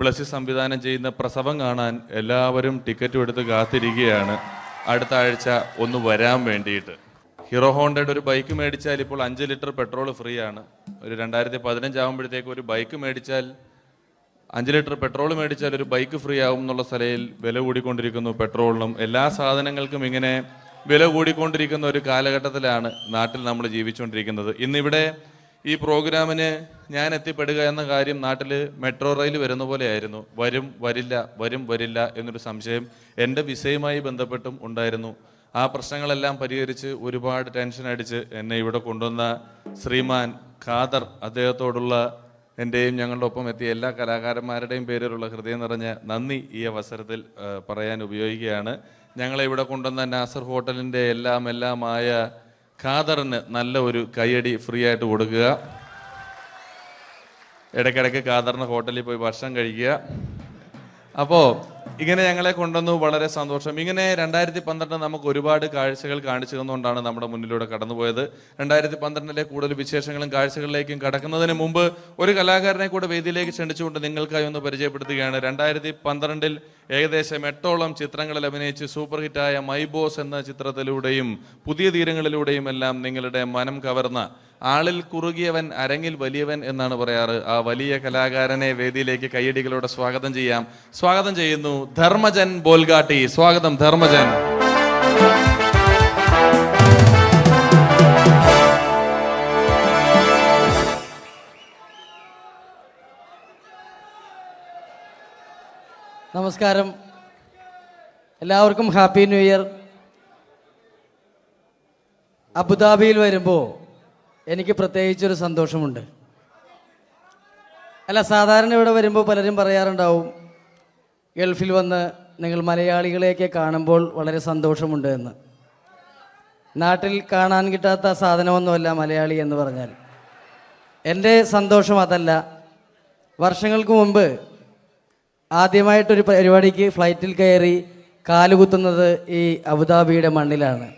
ബ്ലസ്സി സംവിധാനം ചെയ്യുന്ന പ്രസവം കാണാൻ എല്ലാവരും ടിക്കറ്റും എടുത്ത് കാത്തിരിക്കുകയാണ് അടുത്ത ആഴ്ച ഒന്ന് വരാൻ വേണ്ടിയിട്ട്. ഹീറോ ഹോണ്ടയുടെ ഒരു ബൈക്ക് മേടിച്ചാൽ ഇപ്പോൾ 5 ലിറ്റർ പെട്രോൾ ഫ്രീ ആണ്. ഒരു 2015 ആകുമ്പോഴത്തേക്ക് ഒരു ബൈക്ക് മേടിച്ചാൽ 5 ലിറ്റർ പെട്രോൾ മേടിച്ചാൽ ഒരു ബൈക്ക് ഫ്രീ ആവും എന്നുള്ള സ്ഥലയിൽ വില കൂടിക്കൊണ്ടിരിക്കുന്നു. പെട്രോളിനും എല്ലാ സാധനങ്ങൾക്കും ഇങ്ങനെ വില കൂടിക്കൊണ്ടിരിക്കുന്ന ഒരു കാലഘട്ടത്തിലാണ് നാട്ടിൽ നമ്മൾ ജീവിച്ചുകൊണ്ടിരിക്കുന്നത്. ഇന്നിവിടെ ഈ പ്രോഗ്രാമിന് ഞാൻ എത്തിപ്പെടുക എന്ന കാര്യം നാട്ടിൽ മെട്രോ റെയിൽ വരുന്ന പോലെ ആയിരുന്നു. വരും വരില്ല എന്നൊരു സംശയം എൻ്റെ വിസയുമായി ബന്ധപ്പെട്ടും ഉണ്ടായിരുന്നു. ആ പ്രശ്നങ്ങളെല്ലാം പരിഹരിച്ച് ഒരുപാട് ടെൻഷൻ അടിച്ച് എന്നെ ഇവിടെ കൊണ്ടുവന്ന ശ്രീമാൻ ഖാദർ, അദ്ദേഹത്തോടുള്ള എൻ്റെയും ഞങ്ങളുടെ ഒപ്പം എത്തിയ എല്ലാ കലാകാരന്മാരുടെയും പേരിലുള്ള ഹൃദയം നിറഞ്ഞ നന്ദി ഈ അവസരത്തിൽ പറയാൻ ഉപയോഗിക്കുകയാണ്. ഞങ്ങളെ ഇവിടെ കൊണ്ടുവന്ന നാസർ ഹോട്ടലിൻ്റെ എല്ലാമായ ഖാദറിന് നല്ല ഒരു കയ്യടി ഫ്രീ ആയിട്ട് കൊടുക്കുക. ഇടയ്ക്കിടയ്ക്ക് ഖാദറിന് ഹോട്ടലിൽ പോയി ഭക്ഷണം കഴിക്കുക. അപ്പോൾ ഇങ്ങനെ ഞങ്ങളെ കൊണ്ടുവന്നു, വളരെ സന്തോഷം. ഇങ്ങനെ 2012 നമുക്ക് ഒരുപാട് കാഴ്ചകൾ കാണിച്ചു തന്നുകൊണ്ടാണ് നമ്മുടെ മുന്നിലൂടെ കടന്നുപോയത്. 2012 കൂടുതൽ വിശേഷങ്ങളും കാഴ്ചകളിലേക്കും കടക്കുന്നതിന് മുമ്പ് ഒരു കലാകാരനെ കൂടെ വേദിയിലേക്ക് ക്ഷണിച്ചുകൊണ്ട് നിങ്ങൾക്കായി ഒന്ന് പരിചയപ്പെടുത്തുകയാണ്. 2012 ഏകദേശം 8ഓളം ചിത്രങ്ങളിൽ അഭിനയിച്ച് സൂപ്പർ ഹിറ്റായ മൈ ബോസ് എന്ന ചിത്രത്തിലൂടെയും പുതിയ തീരങ്ങളിലൂടെയും എല്ലാം നിങ്ങളുടെ മനം കവർന്ന, ആളിൽ കുറുകിയവൻ അരങ്ങിൽ വലിയവൻ എന്നാണ് പറയാറ്, ആ വലിയ കലാകാരനെ വേദിയിലേക്ക് കയ്യടികളോടെ സ്വാഗതം ചെയ്യാം. സ്വാഗതം ചെയ്യുന്നു ധർമ്മജൻ ബോൽഗാട്ടി. സ്വാഗതം ധർമ്മജൻ. നമസ്കാരം, എല്ലാവർക്കും ഹാപ്പി ന്യൂ ഇയർ. അബുദാബിയിൽ വരുമ്പോൾ എനിക്ക് പ്രത്യേകിച്ചൊരു സന്തോഷമുണ്ട്. അല്ല, സാധാരണ ഇവിടെ വരുമ്പോൾ പലരും പറയാറുണ്ടാവും, ഗൾഫിൽ വന്ന് നിങ്ങൾ മലയാളികളെയൊക്കെ കാണുമ്പോൾ വളരെ സന്തോഷമുണ്ട് എന്ന്. നാട്ടിൽ കാണാൻ കിട്ടാത്ത സാധനമൊന്നുമല്ല മലയാളി എന്ന് പറഞ്ഞാൽ. എൻ്റെ സന്തോഷം അതല്ല. വർഷങ്ങൾക്ക് മുമ്പ് ആദ്യമായിട്ടൊരു പരിപാടിക്ക് ഫ്ലൈറ്റിൽ കയറി കാലുകുത്തുന്നത് ഈ അബുദാബിയുടെ മണ്ണിലാണ്.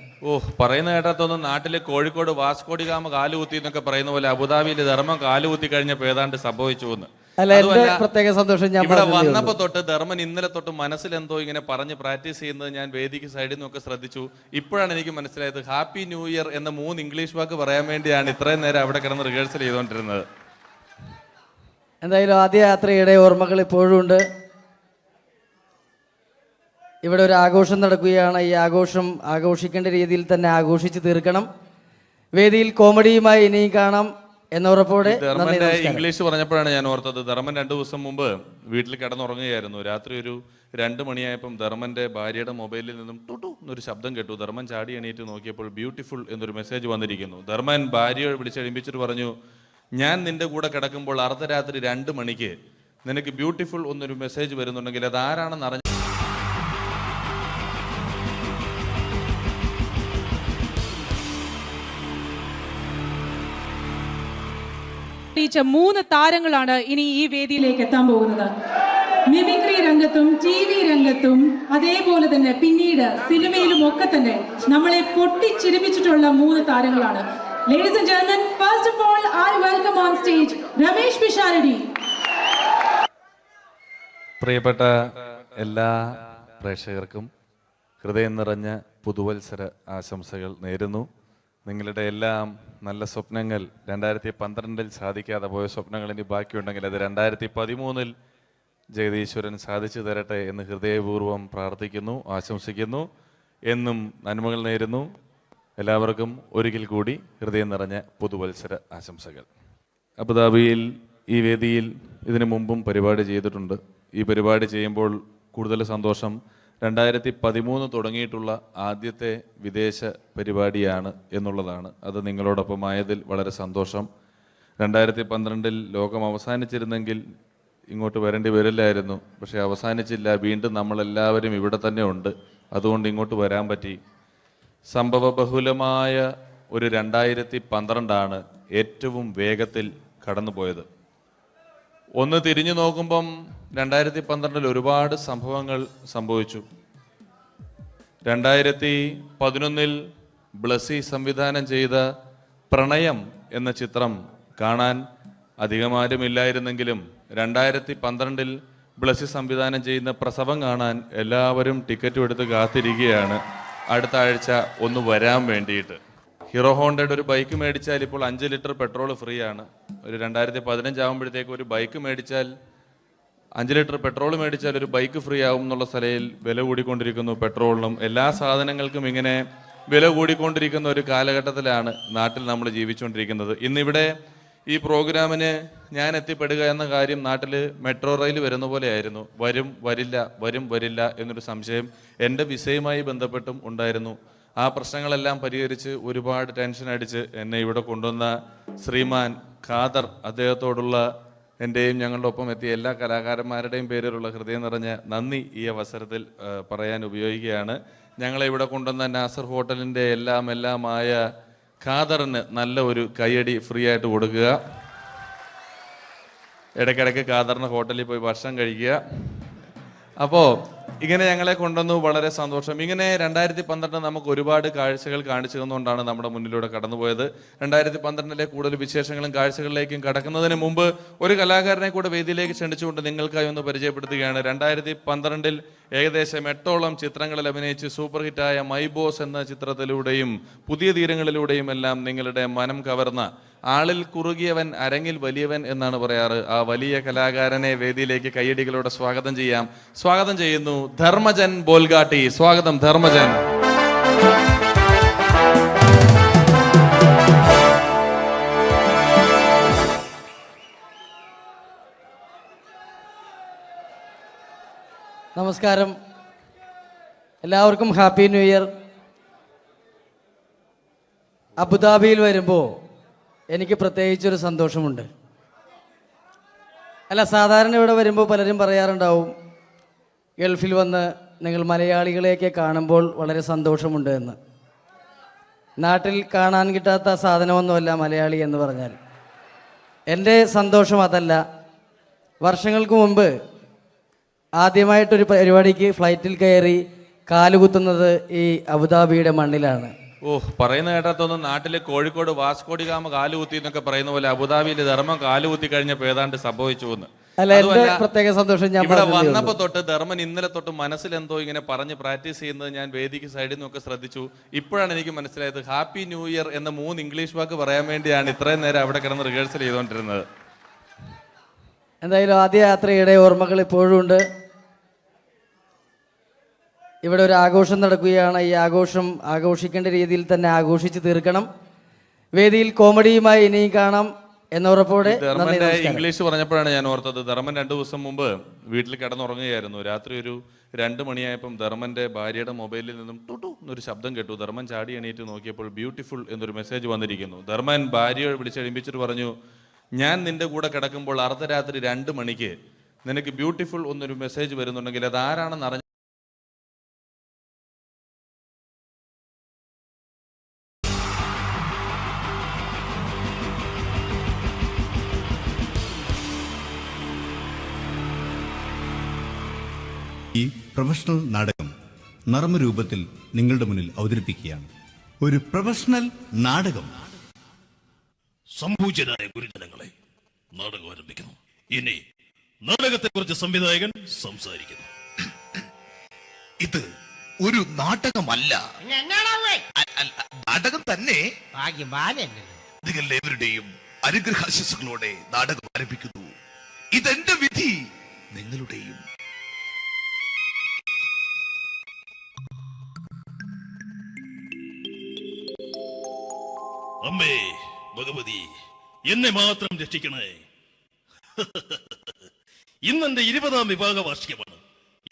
പറയുന്ന കേട്ടാത്തൊന്നും നാട്ടിലെ കോഴിക്കോട് വാസ്കോടി ഗാമ കാലുകുത്തി എന്നൊക്കെ പറയുന്ന പോലെ അബുദാബിയിൽ ധർമ്മം കാലുകുത്തി കഴിഞ്ഞപ്പോൾ ഏതാണ്ട് സംഭവിച്ചു എന്ന്. പ്രത്യേക സന്തോഷം. ഞാൻ ഇവിടെ വന്നപ്പോ തൊട്ട് ധർമ്മൻ ഇന്നലെ തൊട്ട് മനസ്സിലെന്തോ ഇങ്ങനെ പറഞ്ഞ് പ്രാക്ടീസ് ചെയ്യുന്നത് ഞാൻ വേദിക്ക് സൈഡിൽ നിന്നൊക്കെ ശ്രദ്ധിച്ചു. ഇപ്പോഴാണ് എനിക്ക് മനസ്സിലായത് ഹാപ്പി ന്യൂ ഇയർ എന്ന 3 ഇംഗ്ലീഷ് വാക്ക് പറയാൻ വേണ്ടിയാണ് ഇത്രയും നേരം അവിടെ കിടന്ന് റിഹേഴ്സൽ ചെയ്തുകൊണ്ടിരുന്നത്. എന്തായാലും ആദ്യ യാത്രയുടെ ഓർമ്മകൾ ഇപ്പോഴും ഉണ്ട്. ഇവിടെ ഒരു ആഘോഷം നടക്കുകയാണ്. ഈ ആഘോഷം ആഘോഷിക്കേണ്ട രീതിയിൽ തന്നെ ആഘോഷിച്ച് തീർക്കണം. വേദിയിൽ കോമഡിയുമായി ഇനിയും കാണാം എന്ന ഉറപ്പോടെ. ധർമ്മന്റെ ഇംഗ്ലീഷ് പറഞ്ഞപ്പോഴാണ് ഞാൻ ഓർത്തത്, ധർമ്മൻ 2 ദിവസം മുമ്പ് വീട്ടിൽ കിടന്നുറങ്ങുകയായിരുന്നു. രാത്രി ഒരു 2 മണിയായപ്പം ധർമ്മന്റെ ഭാര്യയുടെ മൊബൈലിൽ നിന്നും ടുട്ടു എന്നൊരു ശബ്ദം കേട്ടു. ധർമ്മൻ ചാടി എണീറ്റ് നോക്കിയപ്പോൾ ബ്യൂട്ടിഫുൾ എന്നൊരു മെസ്സേജ് വന്നിരിക്കുന്നു. ധർമ്മൻ ഭാര്യയെ വിളിച്ചെഴുപ്പിച്ചിട്ട് പറഞ്ഞു, ഞാൻ നിന്റെ കൂടെ കിടക്കുമ്പോൾ അർദ്ധരാത്രി 2 മണിക്ക് നിനക്ക് ബ്യൂട്ടിഫുൾ എന്നൊരു മെസ്സേജ് വരുന്നുണ്ടെങ്കിൽ അത് ആരാണെന്ന് അറിഞ്ഞു. തെളിയിച്ച 3 താരങ്ങളാണ് ഇനി ഈ വേദിയിലേക്ക് എത്താൻ പോകുന്നത്. മിമിക്രി രംഗത്തും TV രംഗത്തും അതേപോലെ തന്നെ പിന്നീട് സിനിമയിലും ഒക്കെ തന്നെ നമ്മളെ പൊട്ടിച്ചിരിപ്പിച്ചിട്ടുള്ള 3 താരങ്ങളാണ്. Ladies and gentlemen, first of all, I welcome on stage Ramesh Pisharadi. പ്രിയപ്പെട്ട എല്ലാ പ്രേക്ഷകർക്കും ഹൃദയം നിറഞ്ഞ പുതുവത്സര ആശംസകൾ നേരുന്നു. നിങ്ങളുടെ എല്ലാം നല്ല സ്വപ്നങ്ങൾ 2012 സാധിക്കാതെ പോയ സ്വപ്നങ്ങൾ ഇനി ബാക്കിയുണ്ടെങ്കിൽ അത് 2013 ജഗദീശ്വരൻ സാധിച്ചു തരട്ടെ എന്ന് ഹൃദയപൂർവ്വം പ്രാർത്ഥിക്കുന്നു, ആശംസിക്കുന്നു. എന്നും നന്മകൾ നേരുന്നു. എല്ലാവർക്കും ഒരിക്കൽ കൂടി ഹൃദയം നിറഞ്ഞ പുതുവത്സര ആശംസകൾ. അബുദാബിയിൽ ഈ വേദിയിൽ ഇതിനു മുമ്പും പരിപാടി ചെയ്തിട്ടുണ്ട്. ഈ പരിപാടി ചെയ്യുമ്പോൾ കൂടുതൽ സന്തോഷം 2013 തുടങ്ങിയിട്ടുള്ള ആദ്യത്തെ വിദേശ പരിപാടിയാണ് എന്നുള്ളതാണ്. അത് നിങ്ങളോടൊപ്പമായതിൽ വളരെ സന്തോഷം. 2012 ലോകം അവസാനിച്ചിരുന്നെങ്കിൽ ഇങ്ങോട്ട് വരേണ്ടി വരില്ലായിരുന്നു. പക്ഷേ അവസാനിച്ചില്ല. വീണ്ടും നമ്മളെല്ലാവരും ഇവിടെ തന്നെ ഉണ്ട്. അതുകൊണ്ട് ഇങ്ങോട്ട് വരാൻ പറ്റി. സംഭവബഹുലമായ ഒരു 2012 ഏറ്റവും വേഗത്തിൽ കടന്നുപോയത്. ഒന്ന് തിരിഞ്ഞു നോക്കുമ്പം 2012 ഒരുപാട് സംഭവങ്ങൾ സംഭവിച്ചു. 2011 ബ്ലസി സംവിധാനം ചെയ്ത പ്രണയം എന്ന ചിത്രം കാണാൻ അധികമാരുമില്ലായിരുന്നെങ്കിലും 2012 ബ്ലസി സംവിധാനം ചെയ്യുന്ന പ്രസവം കാണാൻ എല്ലാവരും ടിക്കറ്റും എടുത്ത് കാത്തിരിക്കുകയാണ് അടുത്ത ആഴ്ച ഒന്ന് വരാൻ വേണ്ടിയിട്ട്. ഹീറോ ഹോണ്ടയുടെ ഒരു ബൈക്ക് മേടിച്ചാൽ ഇപ്പോൾ 5 ലിറ്റർ പെട്രോൾ ഫ്രീ ആണ്. ഒരു 2015 ആകുമ്പോഴത്തേക്ക് ഒരു ബൈക്ക് മേടിച്ചാൽ 5 ലിറ്റർ പെട്രോൾ മേടിച്ചാൽ ഒരു ബൈക്ക് ഫ്രീ ആവും എന്നുള്ള സ്ഥലയിൽ വില കൂടിക്കൊണ്ടിരിക്കുന്നു. പെട്രോളിനും എല്ലാ സാധനങ്ങൾക്കും ഇങ്ങനെ വില കൂടിക്കൊണ്ടിരിക്കുന്ന ഒരു കാലഘട്ടത്തിലാണ് നാട്ടിൽ നമ്മൾ ജീവിച്ചുകൊണ്ടിരിക്കുന്നത്. ഇന്നിവിടെ ഈ പ്രോഗ്രാമിന് ഞാൻ എത്തിപ്പെടുക എന്ന കാര്യം നാട്ടിൽ മെട്രോ റെയിൽ വരുന്ന പോലെ ആയിരുന്നു. വരും വരില്ല എന്നൊരു സംശയം എൻ്റെ വിസയുമായി ബന്ധപ്പെട്ടും ഉണ്ടായിരുന്നു. ആ പ്രശ്നങ്ങളെല്ലാം പരിഹരിച്ച് ഒരുപാട് ടെൻഷൻ അടിച്ച് എന്നെ ഇവിടെ കൊണ്ടുവന്ന ശ്രീമാൻ ഖാദർ, അദ്ദേഹത്തോടുള്ള എൻ്റെയും ഞങ്ങളുടെ ഒപ്പം എത്തിയ എല്ലാ കലാകാരന്മാരുടെയും പേരിലുള്ള ഹൃദയം നിറഞ്ഞ നന്ദി ഈ അവസരത്തിൽ പറയാൻ ഉപയോഗിക്കുകയാണ്. ഞങ്ങളെ ഇവിടെ കൊണ്ടുവന്ന നാസർ ഹോട്ടലിൻ്റെ എല്ലാമായ ഖാദറിന് നല്ല ഒരു കയ്യടി ഫ്രീ ആയിട്ട് കൊടുക്കുക. ഇടയ്ക്കിടയ്ക്ക് ഖാദറിന് ഹോട്ടലിൽ പോയി ഭക്ഷണം കഴിക്കുക. അപ്പോൾ ഇങ്ങനെ ഞങ്ങളെ കൊണ്ടുവന്നു, വളരെ സന്തോഷം. ഇങ്ങനെ 2012 നമുക്ക് ഒരുപാട് കാഴ്ചകൾ കാണിച്ചു തന്നുകൊണ്ടാണ് നമ്മുടെ മുന്നിലൂടെ കടന്നുപോയത്. 2012 കൂടുതൽ വിശേഷങ്ങളും കാഴ്ചകളിലേക്കും കടക്കുന്നതിന് മുമ്പ് ഒരു കലാകാരനെ കൂടെ വേദിയിലേക്ക് ക്ഷണിച്ചുകൊണ്ട് നിങ്ങൾക്കായി ഒന്ന് പരിചയപ്പെടുത്തുകയാണ്. 2012 ഏകദേശം 8ഓളം ചിത്രങ്ങളിൽ അഭിനയിച്ച് സൂപ്പർ ഹിറ്റായ മൈ ബോസ് എന്ന ചിത്രത്തിലൂടെയും പുതിയ തീരങ്ങളിലൂടെയും എല്ലാം നിങ്ങളുടെ മനം കവർന്ന, ആളിൽ കുറുകിയവൻ അരങ്ങിൽ വലിയവൻ എന്നാണ് പറയാറ്, ആ വലിയ കലാകാരനെ വേദിയിലേക്ക് കയ്യടികളോടെ സ്വാഗതം ചെയ്യാം. സ്വാഗതം ചെയ്യുന്നു ധർമ്മജൻ ബോൽഗാട്ടി. സ്വാഗതം ധർമ്മജൻ. നമസ്കാരം, എല്ലാവർക്കും ഹാപ്പി ന്യൂ ഇയർ. അബുദാബിയിൽ വരുമ്പോൾ എനിക്ക് പ്രത്യേകിച്ചൊരു സന്തോഷമുണ്ട്. അല്ല, സാധാരണ ഇവിടെ വരുമ്പോൾ പലരും പറയാറുണ്ടാവും ഗൾഫിൽ വന്ന് നിങ്ങൾ മലയാളികളെയൊക്കെ കാണുമ്പോൾ വളരെ സന്തോഷമുണ്ട് എന്ന്. നാട്ടിൽ കാണാൻ കിട്ടാത്ത സാധനമൊന്നുമല്ല മലയാളി എന്ന് പറഞ്ഞാൽ. എൻ്റെ സന്തോഷം അതല്ല. വർഷങ്ങൾക്ക് മുമ്പ് ആദ്യമായിട്ടൊരു പരിപാടിക്ക് ഫ്ലൈറ്റിൽ കയറി കാലുകുത്തുന്നത് ഈ അബുദാബിയുടെ മണ്ണിലാണ്. പറയുന്ന കേട്ടാത്തൊന്നും നാട്ടിലെ കോഴിക്കോട് വാസ്കോടി ഗാമ കാലുകുത്തി എന്നൊക്കെ പറയുന്ന പോലെ അബുദാബിയിൽ ധർമ്മം കാലുകുത്തി കഴിഞ്ഞപ്പോൾ ഏതാണ്ട് സംഭവിച്ചു എന്ന്. പ്രത്യേക സന്തോഷം. ഞാൻ ഇവിടെ വന്നപ്പോ തൊട്ട് ധർമ്മൻ ഇന്നലെ തൊട്ട് മനസ്സിലെന്തോ ഇങ്ങനെ പറഞ്ഞ് പ്രാക്ടീസ് ചെയ്യുന്നത് ഞാൻ വേദിക്ക് സൈഡിൽ നിന്നൊക്കെ ശ്രദ്ധിച്ചു. ഇപ്പോഴാണ് എനിക്ക് മനസ്സിലായത് ഹാപ്പി ന്യൂ ഇയർ എന്ന 3 ഇംഗ്ലീഷ് വാക്ക് പറയാൻ വേണ്ടിയാണ് ഇത്രയും നേരം അവിടെ കിടന്ന് റിഹേഴ്സൽ ചെയ്തുകൊണ്ടിരുന്നത്. എന്തായാലും ആദ്യ യാത്രയുടെ ഓർമ്മകൾ ഇപ്പോഴും ഉണ്ട്. ഇവിടെ ഒരു ആഘോഷം നടക്കുകയാണ്. ഈ ആഘോഷം ആഘോഷിക്കേണ്ട രീതിയിൽ തന്നെ ആഘോഷിച്ച് തീർക്കണം. വേദിയിൽ കോമഡിയുമായി ഇനിയും കാണാം എന്നുറപ്പോടെ. ധർമ്മന്റെ ഇംഗ്ലീഷ് പറഞ്ഞപ്പോഴാണ് ഞാൻ ഓർത്തത്, ധർമ്മൻ 2 ദിവസം മുമ്പ് വീട്ടിൽ കിടന്നുറങ്ങുകയായിരുന്നു. രാത്രി ഒരു 2 മണിയായപ്പം ധർമ്മന്റെ ഭാര്യയുടെ മൊബൈലിൽ നിന്നും ടുട്ടു എന്നൊരു ശബ്ദം കേട്ടു. ധർമ്മൻ ചാടി എണീറ്റ് നോക്കിയപ്പോൾ ബ്യൂട്ടിഫുൾ എന്നൊരു മെസ്സേജ് വന്നിരിക്കുന്നു. ധർമ്മൻ ഭാര്യയെ വിളിച്ചെഴുപ്പിച്ചിട്ട് പറഞ്ഞു, ഞാൻ നിന്റെ കൂടെ കിടക്കുമ്പോൾ അർദ്ധരാത്രി 2 മണിക്ക് നിനക്ക് ബ്യൂട്ടിഫുൾ എന്നൊരു മെസ്സേജ് വരുന്നുണ്ടെങ്കിൽ അത് ആരാണെന്ന് അറിഞ്ഞ പ്രൊഫഷണൽ നാടകം നർമ്മരൂപത്തിൽ നിങ്ങളുടെ മുന്നിൽ അവതരിപ്പിക്കുകയാണ്. ഒരു പ്രൊഫഷണൽ നാടകം. സംപൂജ്യരായ ഗുരുജനങ്ങളെ, നാടകം ആരംഭിക്കുന്നു. ഇനി നാടകത്തെ കുറിച്ച് സംവിധായകൻ സംസാരിക്കുന്നു. ഇത് ഒരു നാടകമല്ല, നാടകം തന്നെ. നിങ്ങളെവരുടെയും അനുഗ്രഹാശിസുകളോടെ നാടകം ആരംഭിക്കുന്നു. ഇതെന്റെ വിധി, നിങ്ങളുടെയും. അമ്മേ ഭഗവതി, എന്നെ മാത്രം രക്ഷിക്കണേ. ഇന്നെന്റെ 20ാം വിവാഹ വാർഷികമാണ്.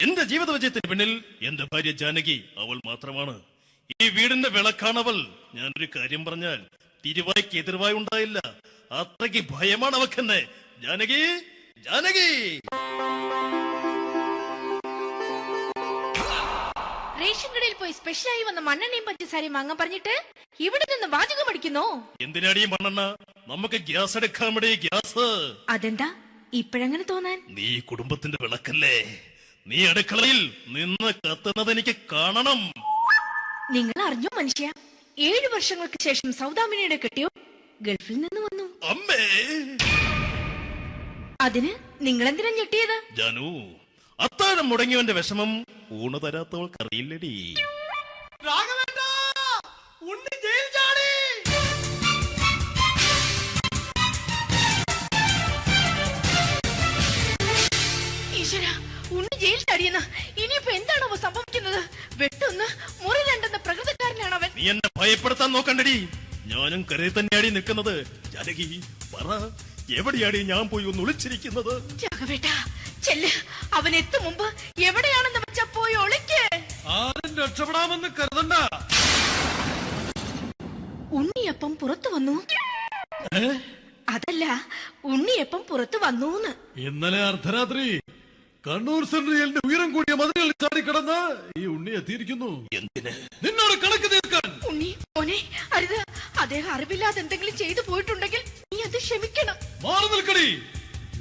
എന്റെ ജീവിത വിജയത്തിന് പിന്നിൽ എന്റെ ഭാര്യ ജാനകി അവൾ മാത്രമാണ്. ഈ വീടിന്റെ വിളക്കാണവൾ. ഞാനൊരു കാര്യം പറഞ്ഞാൽ തിരുവായ്ക്ക് എതിർവായി ഉണ്ടായില്ല. അത്രയ്ക്ക് ഭയമാണ് അവക്കെന്നെ. ജാനകി, ജാനകി. റേഷൻ കടയിൽ പോയി സ്പെഷ്യലായി വന്ന മണ്ണെണ്ണയും പഞ്ചസാരയും വാങ്ങാൻ പറഞ്ഞിട്ട് ഇവിടെ നിന്ന് വാചകം അടിക്കുന്നോ? എന്തിനാടി മണ്ണെണ്ണ? നമുക്ക് ഗ്യാസ് എടുക്കാൻ ഗ്യാസ്. അതെന്താ ഇപ്പോഴങ്ങനെ തോന്നാൻ? നീ കുടുംബത്തിന്റെ വിളക്കല്ലേ. നീ അടുക്കളയിൽ നിന്ന് കത്തുന്നത് എനിക്ക് കാണണം. നിങ്ങൾ അറിഞ്ഞോ മനുഷ്യ, 7 വർഷങ്ങൾക്ക് ശേഷം സൗദാമിനിയുടെ കെട്ടിയോ ഗൾഫിൽ നിന്ന് വന്നു. അമ്മേ, അതിന് നിങ്ങൾ എന്തിനാ ഞെട്ടിയത്? ജാനു, അത്താഴം മുടങ്ങിയവന്റെ വിഷമം ഊണ് തരാത്തവൾക്ക് അറിയില്ലടി. ഈശ്വര, ഉണ്ണി ജയിൽ ചാടിയെന്ന്. ഇനിയിപ്പോ എന്താണോ സംഭവിക്കുന്നത്? വെട്ടൊന്ന് മുറി രണ്ടെന്ന പ്രകൃതക്കാരനാണ് അവൻ. നീ എന്നെ ഭയപ്പെടുത്താൻ നോക്കണ്ടടി. ഞാനും കരയിൽ തന്നെയാടി നിൽക്കുന്നത്. ജാനകി പറ, എവിടെയാടി ഞാൻ പോയി ഒന്ന് ഒളിച്ചിരിക്കുന്നത്? രാഘവേട്ടാ, ചെല്ല്. അവൻ എത്തും മുമ്പ് എവിടെയാണെന്ന് വെച്ചാ പോയി ഒളിക്ക്. ആരും രക്ഷപ്പെടാമെന്ന് കരുതണ്ട. ഉണ്ണിയപ്പം പുറത്തു വന്നു. അതല്ല, ഉണ്ണിയപ്പം പുറത്തു വന്നൂന്ന്. ഇന്നലെ അർദ്ധരാത്രി കണ്ണൂർ സെൻട്രലിന്റെ ഉയരം കൂടിയ മതിലുകളിൽ ചാടിക്കിടന്ന് ഈ ഉണ്ണി എത്തിയിരിക്കുന്നു. നിന്നോട് കണക്ക് തീർക്കാൻ. ഉണ്ണി മോനെ, അരുത്. അദ്ദേഹം അറിവില്ലാതെ എന്തെങ്കിലും ചെയ്തു പോയിട്ടുണ്ടെങ്കിൽ നീ അത് ക്ഷമിക്കണം. മാറി നിൽക്കടി.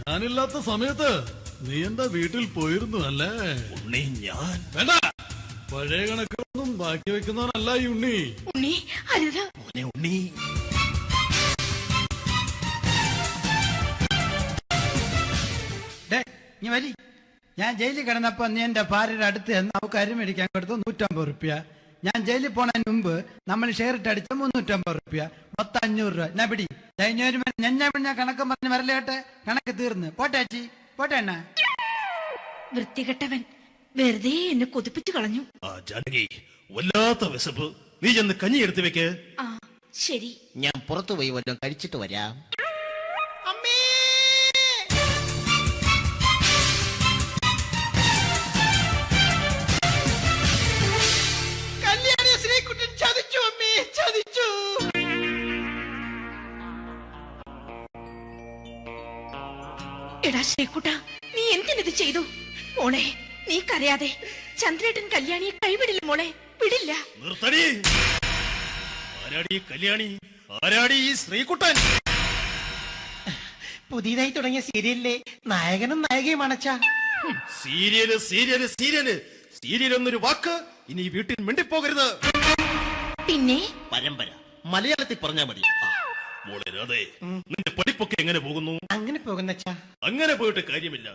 ഞാനില്ലാത്ത സമയത്ത് നീ എന്റെ വീട്ടിൽ പോയിരുന്നു അല്ലേ? ഉണ്ണി, ഞാൻ വേണ്ട. പഴയ കണക്കൊന്നും ബാക്കി വെക്കുന്നവനല്ല ഈ ഉണ്ണി. ഉണ്ണി അരുത്. ഉണ്ണി, ഞാൻ ജയിലിൽ കിടന്നപ്പോ നീ എന്റെ ഭാര്യയുടെ അടുത്ത് എന്ന് അവൾക്ക് അരി മേടിക്കാൻ കൊടുത്തു 150 റുപ്യ. ഞാൻ ജയിലിൽ പോണതിന് മുമ്പ് നമ്മൾ ഷെയർ ഇട്ട് അടിച്ച 350 റുപ്യ, മൊത്തം 500 രൂപ. ഞാൻ പിടി ഞാൻ കണക്ക് പറഞ്ഞ് വരലേട്ടെ. കണക്ക് തീർന്ന് പോട്ടെ അച്ചി, പോട്ടെ അണ്ണ. വൃത്തികെട്ടവൻ വെറുതെ എന്നെ കൊതിപ്പിച്ചു കളഞ്ഞു. ജാനകി, വല്ലാത്ത വിശപ്പ്. നീ ചെന്ന് കഞ്ഞി എടുത്തു വെക്ക്. ആ ശരി. ഞാൻ പുറത്തു പോയി വല്ലതും കഴിച്ചിട്ട് വരാം. എടാ ശ്രീകുട്ട, നീ എന്തിനിത് ചെയ്തു? മോളെ, നീ കരയാതെ. ചന്ദ്രേട്ടൻ കല്യാണിയെ കൈവിടില്ല മോളെ, വിടില്ല. നിർത്തടി. ആരാടി കല്യാണി? ആരാടി ഈ ശ്രീകുട്ടൻ? പുതിയതായി തുടങ്ങിയ സീരിയലിലെ നായകനും നായികയും അണച്ചാ. സീരിയല് സീരിയല് സീരിയല് സീരിയൽ എന്നൊരു വാക്ക് ഇനി വീട്ടിൽ മിണ്ടിപ്പോകരുത്. പിന്നെ പരമ്പര മലയാളത്തിൽ പറഞ്ഞാ മതി. മോളെ രാധേ, നിന്റെ പഠിപ്പൊക്കെ എങ്ങനെ പോകുന്നു? അങ്ങനെ പോകുന്നച്ചാ. അങ്ങനെ പോയിട്ട് കാര്യമില്ല.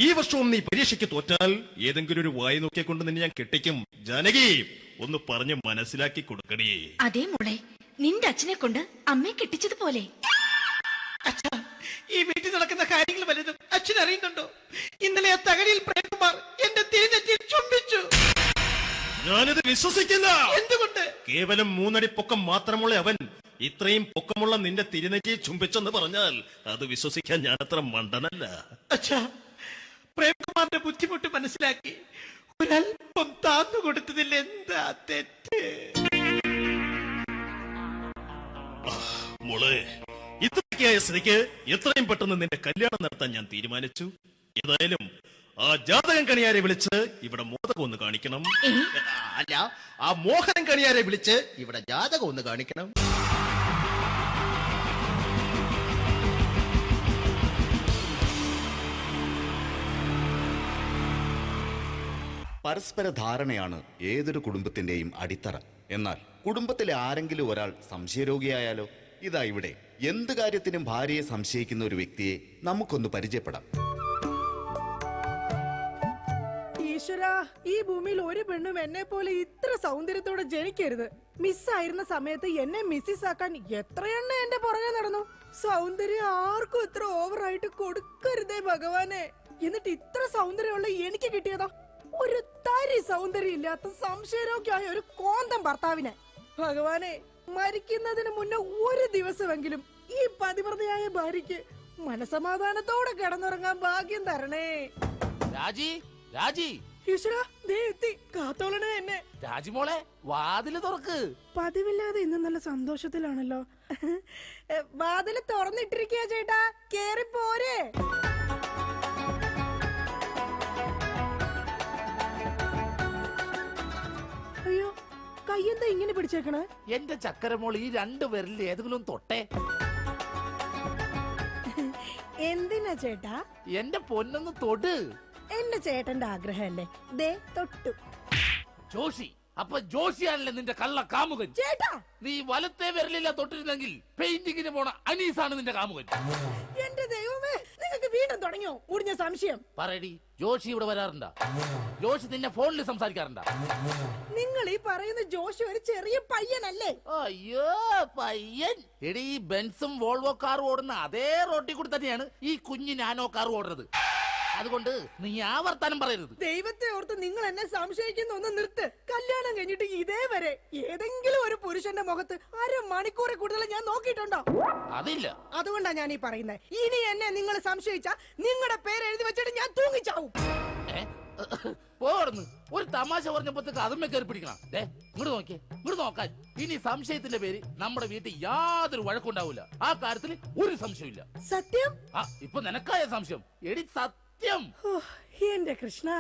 ഈ വർഷവും നീ പരീക്ഷയ്ക്ക് തോറ്റാൽ ഏതെങ്കിലും ഒരു വായി നോക്കിക്കൊണ്ട് നിന്നെ ഞാൻ കെട്ടിക്കും. ജാനകി, ഒന്ന് പറഞ്ഞ് മനസ്സിലാക്കി കൊടുക്കണേ. അതേ മോളെ, നിന്റെ അച്ഛനെ കൊണ്ട് അമ്മയെ കെട്ടിച്ചതുപോലെ. അച്ഛാ, ഈ വീട്ടിൽ നടക്കുന്ന കാര്യങ്ങൾ വലുതും അച്ഛൻ അറിയുന്നുണ്ടോ? ഇന്നലെ ആ തകഴിയിൽ പ്രേംകുമാർ എന്റെ തിരിഞ്ഞെറ്റിയിൽ ചുംബിച്ചു. ഞാനിത് വിശ്വസിക്കില്ല. എന്തുകൊണ്ട്? കേവലം 3 അടി പൊക്കം മാത്രമുള്ള അവൻ ഇത്രയും പൊക്കമുള്ള നിന്റെ തിരുനെറ്റിയെ ചുംബിച്ചെന്ന് പറഞ്ഞാൽ അത് വിശ്വസിക്കാൻ ഞാൻ അത്ര മണ്ടനല്ല. അച്ഛാ, പ്രേംകുമാറിന്റെ ബുദ്ധിമുട്ട് മനസ്സിലാക്കി ഒരല്പം താന്നു കൊടുത്തതിൽ എന്താ തെറ്റ്? മോളെ, ഇത്രയ്ക്കായ സ്ഥിതിക്ക് എത്രയും പെട്ടെന്ന് നിന്റെ കല്യാണം നടത്താൻ ഞാൻ തീരുമാനിച്ചു. ഏതായാലും ആ ജാതകം കണിയാരെ വിളിച്ച് ഇവിടെ മോദകം ഒന്ന് കാണിക്കണം. അല്ല, ആ മോഹനം കണിയാരെ വിളിച്ച് ഇവിടെ ജാതകം ഒന്ന് കാണിക്കണം. പരസ്പര ധാരണയാണ് ഏതൊരു കുടുംബത്തിന്റെയും അടിത്തറ. എന്നാൽ കുടുംബത്തിലെ ആരെങ്കിലും ഒരാൾ സംശയരോഗിയായാലോ? ഇതാ ഇവിടെ എന്ത് കാര്യത്തിനും ഭാര്യയെ സംശയിക്കുന്ന ഒരു വ്യക്തിയെ നമുക്കൊന്ന് പരിചയപ്പെടാം. ഈശ്വരാ, ഈ ഭൂമിയിൽ ഒരു പെണ്ണും എന്നെ പോലെ ഇത്ര സൗന്ദര്യത്തോടെ ജനിക്കരുത്. മിസ്സായിരുന്ന സമയത്ത് എന്നെ മിസ്സിസ് ആക്കാൻ എത്രയെണ്ണ എന്റെ പുറകെ നടന്നു. സൗന്ദര്യം ആർക്കും ഇത്ര ഓവറായിട്ട് കൊടുക്കരുതേ ഭഗവാനെ. എന്നിട്ട് ഇത്ര സൗന്ദര്യമുള്ള എനിക്ക് കിട്ടിയതോ ഒരു തരി സൗന്ദര്യം ഇല്ലാത്ത സംശയരോഗ്യമായ ഒരു കോന്തം ഭർത്താവിനെ. ഭഗവാനെ, മരിക്കുന്നതിന് മുന്നേ ഒരു ദിവസമെങ്കിലും ഈ പതിവ്രതയായ ഭാര്യയ്ക്ക് മനസമാധാനത്തോടെ കിടന്നുറങ്ങാൻ ഭാഗ്യം തരണേ. രാജി, രാജി, ഈശ്വരാ, ദേ എത്തി. കാത്തോളണേ എന്നെ. രാജിമോളെ, വാതില് തുറക്ക്. പതിവില്ലാതെ ഇന്ന് നല്ല സന്തോഷത്തിലാണല്ലോ. വാതില് തുറന്നിട്ടിരിക്കുക ചേട്ടാ, കേറി പോരെ. അയ്യോ, കയ്യെന്താ ഇങ്ങനെ പിടിച്ചേക്കണേ? എന്റെ ചക്കരമോൾ ഈ 2 വിരലിൽ ഏതെങ്കിലും തൊട്ടേ. എന്തിനാ ചേട്ടാ? എന്റെ പൊന്നൊന്ന് തൊട്. എന്റെ ചേട്ടന്റെ ആഗ്രഹമല്ലേ, ദേ തൊട്ടു. ജോഷി, അപ്പൊ ജോഷിയാണല്ലേ നിന്റെ കള്ള കാമുകൻ? ചേട്ടാ, നീ വലത്തെ വിരലില്ല തൊട്ടിരുന്നെങ്കിൽ പെയിന്റിങ്ങിന് പോണ അനീസാണ് നിന്റെ കാമുകൻ. എന്റെ ദൈവമേ, നിങ്ങൾക്ക് വീണ്ടും തുടങ്ങിയോ മുറിഞ്ഞ സംശയം? പറയടി, ജോഷി ഇവിടെ വരാറുണ്ടാ? ജോഷി നിന്നെ ഫോണിൽ സംസാരിക്കാറുണ്ടാ? നിങ്ങൾ ഈ പറയുന്ന ജോഷി ഒരു ചെറിയ പയ്യനല്ലേ? അയ്യോ, പയ്യൻ. എടി, ഈ ബെൻസും വോൾവോ കാറും ഓടുന്ന അതേ റോട്ടിൽ കൂടി തന്നെയാണ് ഈ കുഞ്ഞു നാനോ കാർ ഓടുന്നത്. അതുകൊണ്ട് നീ ആ വർത്താനം പറയരുത്. ദൈവത്തെ ഓർത്ത് നിങ്ങൾ എന്നെ സംശയിക്കുന്ന ഒന്ന് നിർത്ത്. കല്യാണം കഴിഞ്ഞിട്ട് ഇതേവരെ ഏതെങ്കിലും ഒരു പുരുഷന്റെ മുഖത്ത് 1/2 മണിക്കൂറിൽ കൂടുതൽ ഞാൻ നോക്കിയിട്ടുണ്ടോ? അതില്ല. അതുകൊണ്ടാ ഞാൻ ഈ പറയുന്നത്. ഇനി എന്നെ നിങ്ങൾ സംശയിച്ചാ നിങ്ങളുടെ പേര് എഴുതി വെച്ചിട്ട് ഞാൻ തൂങ്ങിച്ചാവും. പോർന്ന് ഒരു തമാശ പറഞ്ഞപ്പോഴത്തേക്ക് അതുമ്മ കയറി പിടിക്കണം. ഇങ്ങോട്ട് നോക്കിയേ, ഇങ്ങോട്ട് നോക്കാൻ. ഇനി സംശയത്തിന്റെ പേര് നമ്മുടെ വീട്ടിൽ യാതൊരു വഴക്കുണ്ടാവില്ല. ആ കാര്യത്തിൽ ഒരു സംശയമില്ല. സത്യം? ഇപ്പൊ നിനക്കായ സംശയം. എടി സത്യം. എന്റെ കൃഷ്ണ.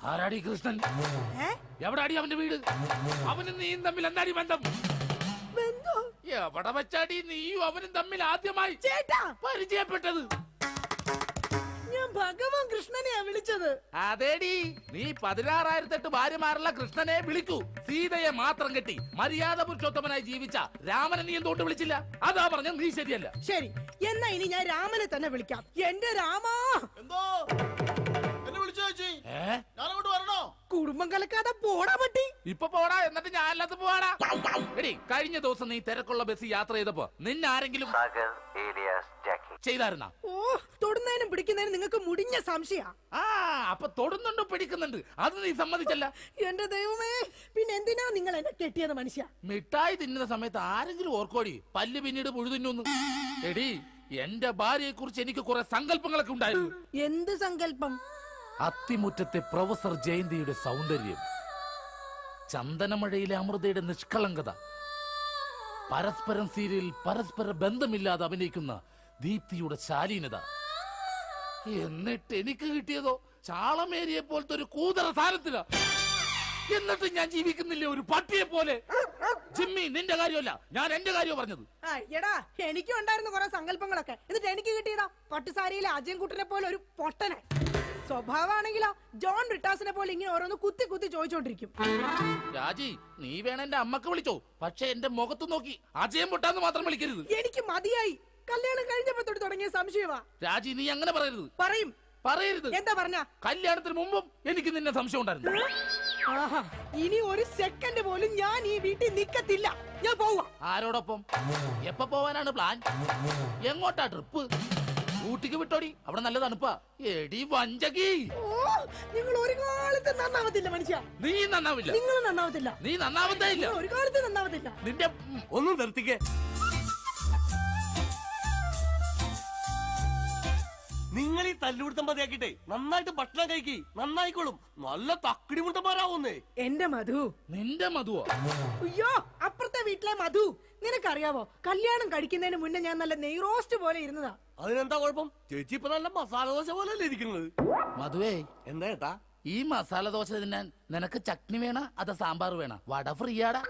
ആരാടി കൃഷ്ണൻ? എവിടാടി അവന്റെ വീട്? അവനും നീയും തമ്മിൽ എന്താടി ബന്ധം? എവിടെ വെച്ചാടി നീയും അവനും തമ്മിൽ ആദ്യമായി പരിചയപ്പെട്ടത്? ഞാൻ ഭഗവാൻ കൃഷ്ണനെയാ വിളിച്ചത്. അതേടി, നീ 16,008 ഭാര്യമാരുള്ള കൃഷ്ണനെ വിളിക്കൂ. സീതയെ മാത്രം കെട്ടി മര്യാദ പുരുഷോത്തമനായി ജീവിച്ച രാമനെ നീ എന്തുകൊണ്ട് വിളിച്ചില്ല? അതാ പറഞ്ഞ നീ ശരിയല്ല. ശരി, എന്നാ ഇനി ഞാൻ രാമനെ തന്നെ വിളിക്കാം. എന്റെ രാമാ. എന്തോ എന്നെ വിളിച്ചു ചേച്ചി? ഞാനങ്ങോട്ട് വരണോ? കുടുംബം കലക്കാതെ പോടാ പറ്റി. ഇപ്പൊ പോടാ, എന്നിട്ട് ഞാൻ അല്ലാത്ത പോവാടാ. എടി, കഴിഞ്ഞ ദിവസം നീ തിരക്കുള്ള ബസ് യാത്ര ചെയ്തപ്പോ നിന്നെ ആരെങ്കിലും ചെയ്തായിരുന്ന? ഓ, തൊടുന്നതിനും പിടിക്കുന്നതിനും നിങ്ങൾക്ക് മുടിഞ്ഞ സംശയ. അപ്പൊ തൊടുന്നുണ്ട്, പിടിക്കുന്നുണ്ട്, അത് നീ സമ്മതിച്ചല്ല. എന്റെ ദൈവമേ, പിന്നെ എന്തിനാ നിങ്ങൾ എന്നെ കെട്ടിയത് മനുഷ്യ? മിഠായി തിന്നുന്ന സമയത്ത് ആരെങ്കിലും ഓർക്കോടി പല്ല് പിന്നീട് മുഴുതിന്നു? എടി, എന്റെ ഭാര്യയെ കുറിച്ച് എനിക്ക് കുറെ സങ്കല്പങ്ങളൊക്കെ ഉണ്ടായിരുന്നു. എന്ത് സങ്കല്പം? അത്തിമുറ്റത്തെ പ്രൊഫസർ ജയന്തിയുടെ സൗന്ദര്യം, ചന്ദനമഴയിലെ അമൃതയുടെ നിഷ്കളങ്കത, പരസ്പരം സീരിയലിൽ പരസ്പര ബന്ധമില്ലാതെ അഭിനയിക്കുന്ന ദീപ്തിയുടെ ശാലീനത. എന്നിട്ട് എനിക്ക് കിട്ടിയതോ ചാളമേരിയെ പോലത്തെ ഒരു കൂതറ സാധനത്തില. എന്നിട്ട് ഞാൻ ജീവിക്കുന്നില്ലേ ഒരു പട്ടിയെ പോലെ? ജിമ്മി, നിന്റെ കാര്യമല്ല, ഞാൻ എന്റെ കാര്യം പറഞ്ഞത്. എടാ, എനിക്കും ഉണ്ടായിരുന്നു കുറെ സങ്കല്പങ്ങളൊക്കെ. എന്നിട്ട് എനിക്ക് കിട്ടിയതാ പട്ടുസാരിയിലെ അജയൻകുട്ടനെ പോലെ ഒരു പൊട്ടനെ. സ്വഭാവമാണെങ്കിലോ ജോൺ റിട്ടാസിനെ പോലെ ഇങ്ങനെ ഓരോന്ന് കുത്തി കുത്തി ചോദിച്ചോണ്ടിരിക്കും. രാജി, നീ വേണം എന്റെ അമ്മക്ക് വിളിച്ചോ, പക്ഷെ എന്റെ മുഖത്ത് നോക്കി അജയം പൊട്ടാന്ന് മാത്രം വിളിക്കരുത്. എനിക്ക് മതിയായി. കല്യാണം കഴിഞ്ഞപ്പോ തൊട്ട് തുടങ്ങിയ സംശയമാ. രാജി, നീ അങ്ങനെ പറയരുത്. പറയും. പറയരുത്. എന്താ പറഞ്ഞ? കല്യാണത്തിന് മുമ്പും എനിക്ക് നിന്നെ സംശയം ഉണ്ടായിരുന്നു. ഇനി ഒരു സെക്കൻഡ് പോലും ഞാൻ ഈ വീട്ടിൽ നിക്കത്തില്ല. ഞാൻ പോവാ. ആരോടൊപ്പം? എപ്പോ പോവാനാണ് പ്ലാൻ? എങ്ങോട്ടാ ട്രിപ്പ്? ഊട്ടിക്ക് വിട്ടോടി, അവിടെ നല്ല തണുപ്പാ. എടി വഞ്ചകി, നിങ്ങൾ ഒരു കാലത്ത് നന്നാവത്തില്ല മനുഷ്യ. നീ നന്നാവില്ല. നിങ്ങൾ നന്നാവത്തില്ല. നീ നന്നാവത്തേ ഇല്ല. ഒരു കാലത്ത് നന്നാവത്തില്ല. നിന്റെ ഒന്നും നിർത്തിക്കേ. നിങ്ങൾ ഈ തല്ലുപിടുത്തം മതിയാക്കിട്ടെ നന്നായിട്ട് ഭക്ഷണം കഴിക്കി, നന്നായിക്കോളും. നല്ല തക്കിടി മുണ്ടന്മാരാവുന്നേ. എന്റെ മധു. നിന്റെ മധുവോ? അയ്യോ, അപ്പുറത്തെ വീട്ടിലെ മധു. നിനക്കറിയാവോ, കല്യാണം കഴിക്കുന്നതിന് മുന്നേ ഞാൻ നല്ല നെയ് റോസ്റ്റ് പോലെ ഇരുന്നതാ. അതിനെന്താ കുഴപ്പം? ചേച്ചി ഇപ്പൊ നല്ല മസാല ദോശ പോലെ അല്ലേ ഇരിക്കുന്നത്? മധുവേ, എന്താ ഏട്ടാ? ഈ മസാല ദോശ തിന്നാൻ നിനക്ക് ചട്നി വേണ അതോ സാമ്പാർ വേണ? വട ഫ്രീയാടാ.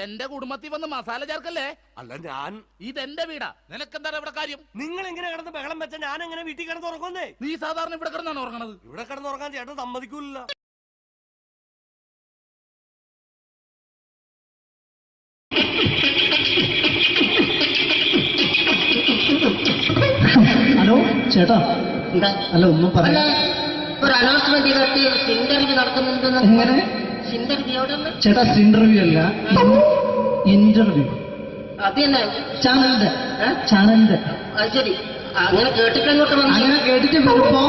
എന്റെ കുടുംബത്തിൽ വന്ന് മസാല ചേർക്കല്ലേ. അല്ല, ഞാൻ ഇതെന്റെ വീടാ, നിനക്കെന്താണ് ഇവിടെ കാര്യം? നിങ്ങൾ എങ്ങനെ കിടന്ന് ബഹളം വെച്ചാൽ ഞാൻ എങ്ങനെ വീട്ടിൽ കിടന്ന് ഉറങ്ങുന്നേ? നീ സാധാരണ ഇവിടെ കിടന്നാണ് ഉറങ്ങണത്. ഇവിടെ കിടന്ന് ഉറങ്ങാൻ ചേട്ടൻ സമ്മതിക്കൂല. ഹലോ ചേട്ടാ, അല്ല ഒന്നും പറയാ. ഒരു അനൗൺസ്മെന്റ് ചെയ്തിട്ട് ഇന്റർവ്യൂ നടക്കുന്നുണ്ടെന്ന്. എങ്ങനെ ചേട്ടാ? ഇന്റർവ്യൂ അല്ല, ഇന്റർവ്യൂ. അത് തന്നെ ചാനലിന്റെ. അത് ശരി, അങ്ങനെ കേട്ടിട്ട് അങ്ങോട്ട് വന്നു. അങ്ങനെ കേട്ടിട്ട് വരുമ്പോ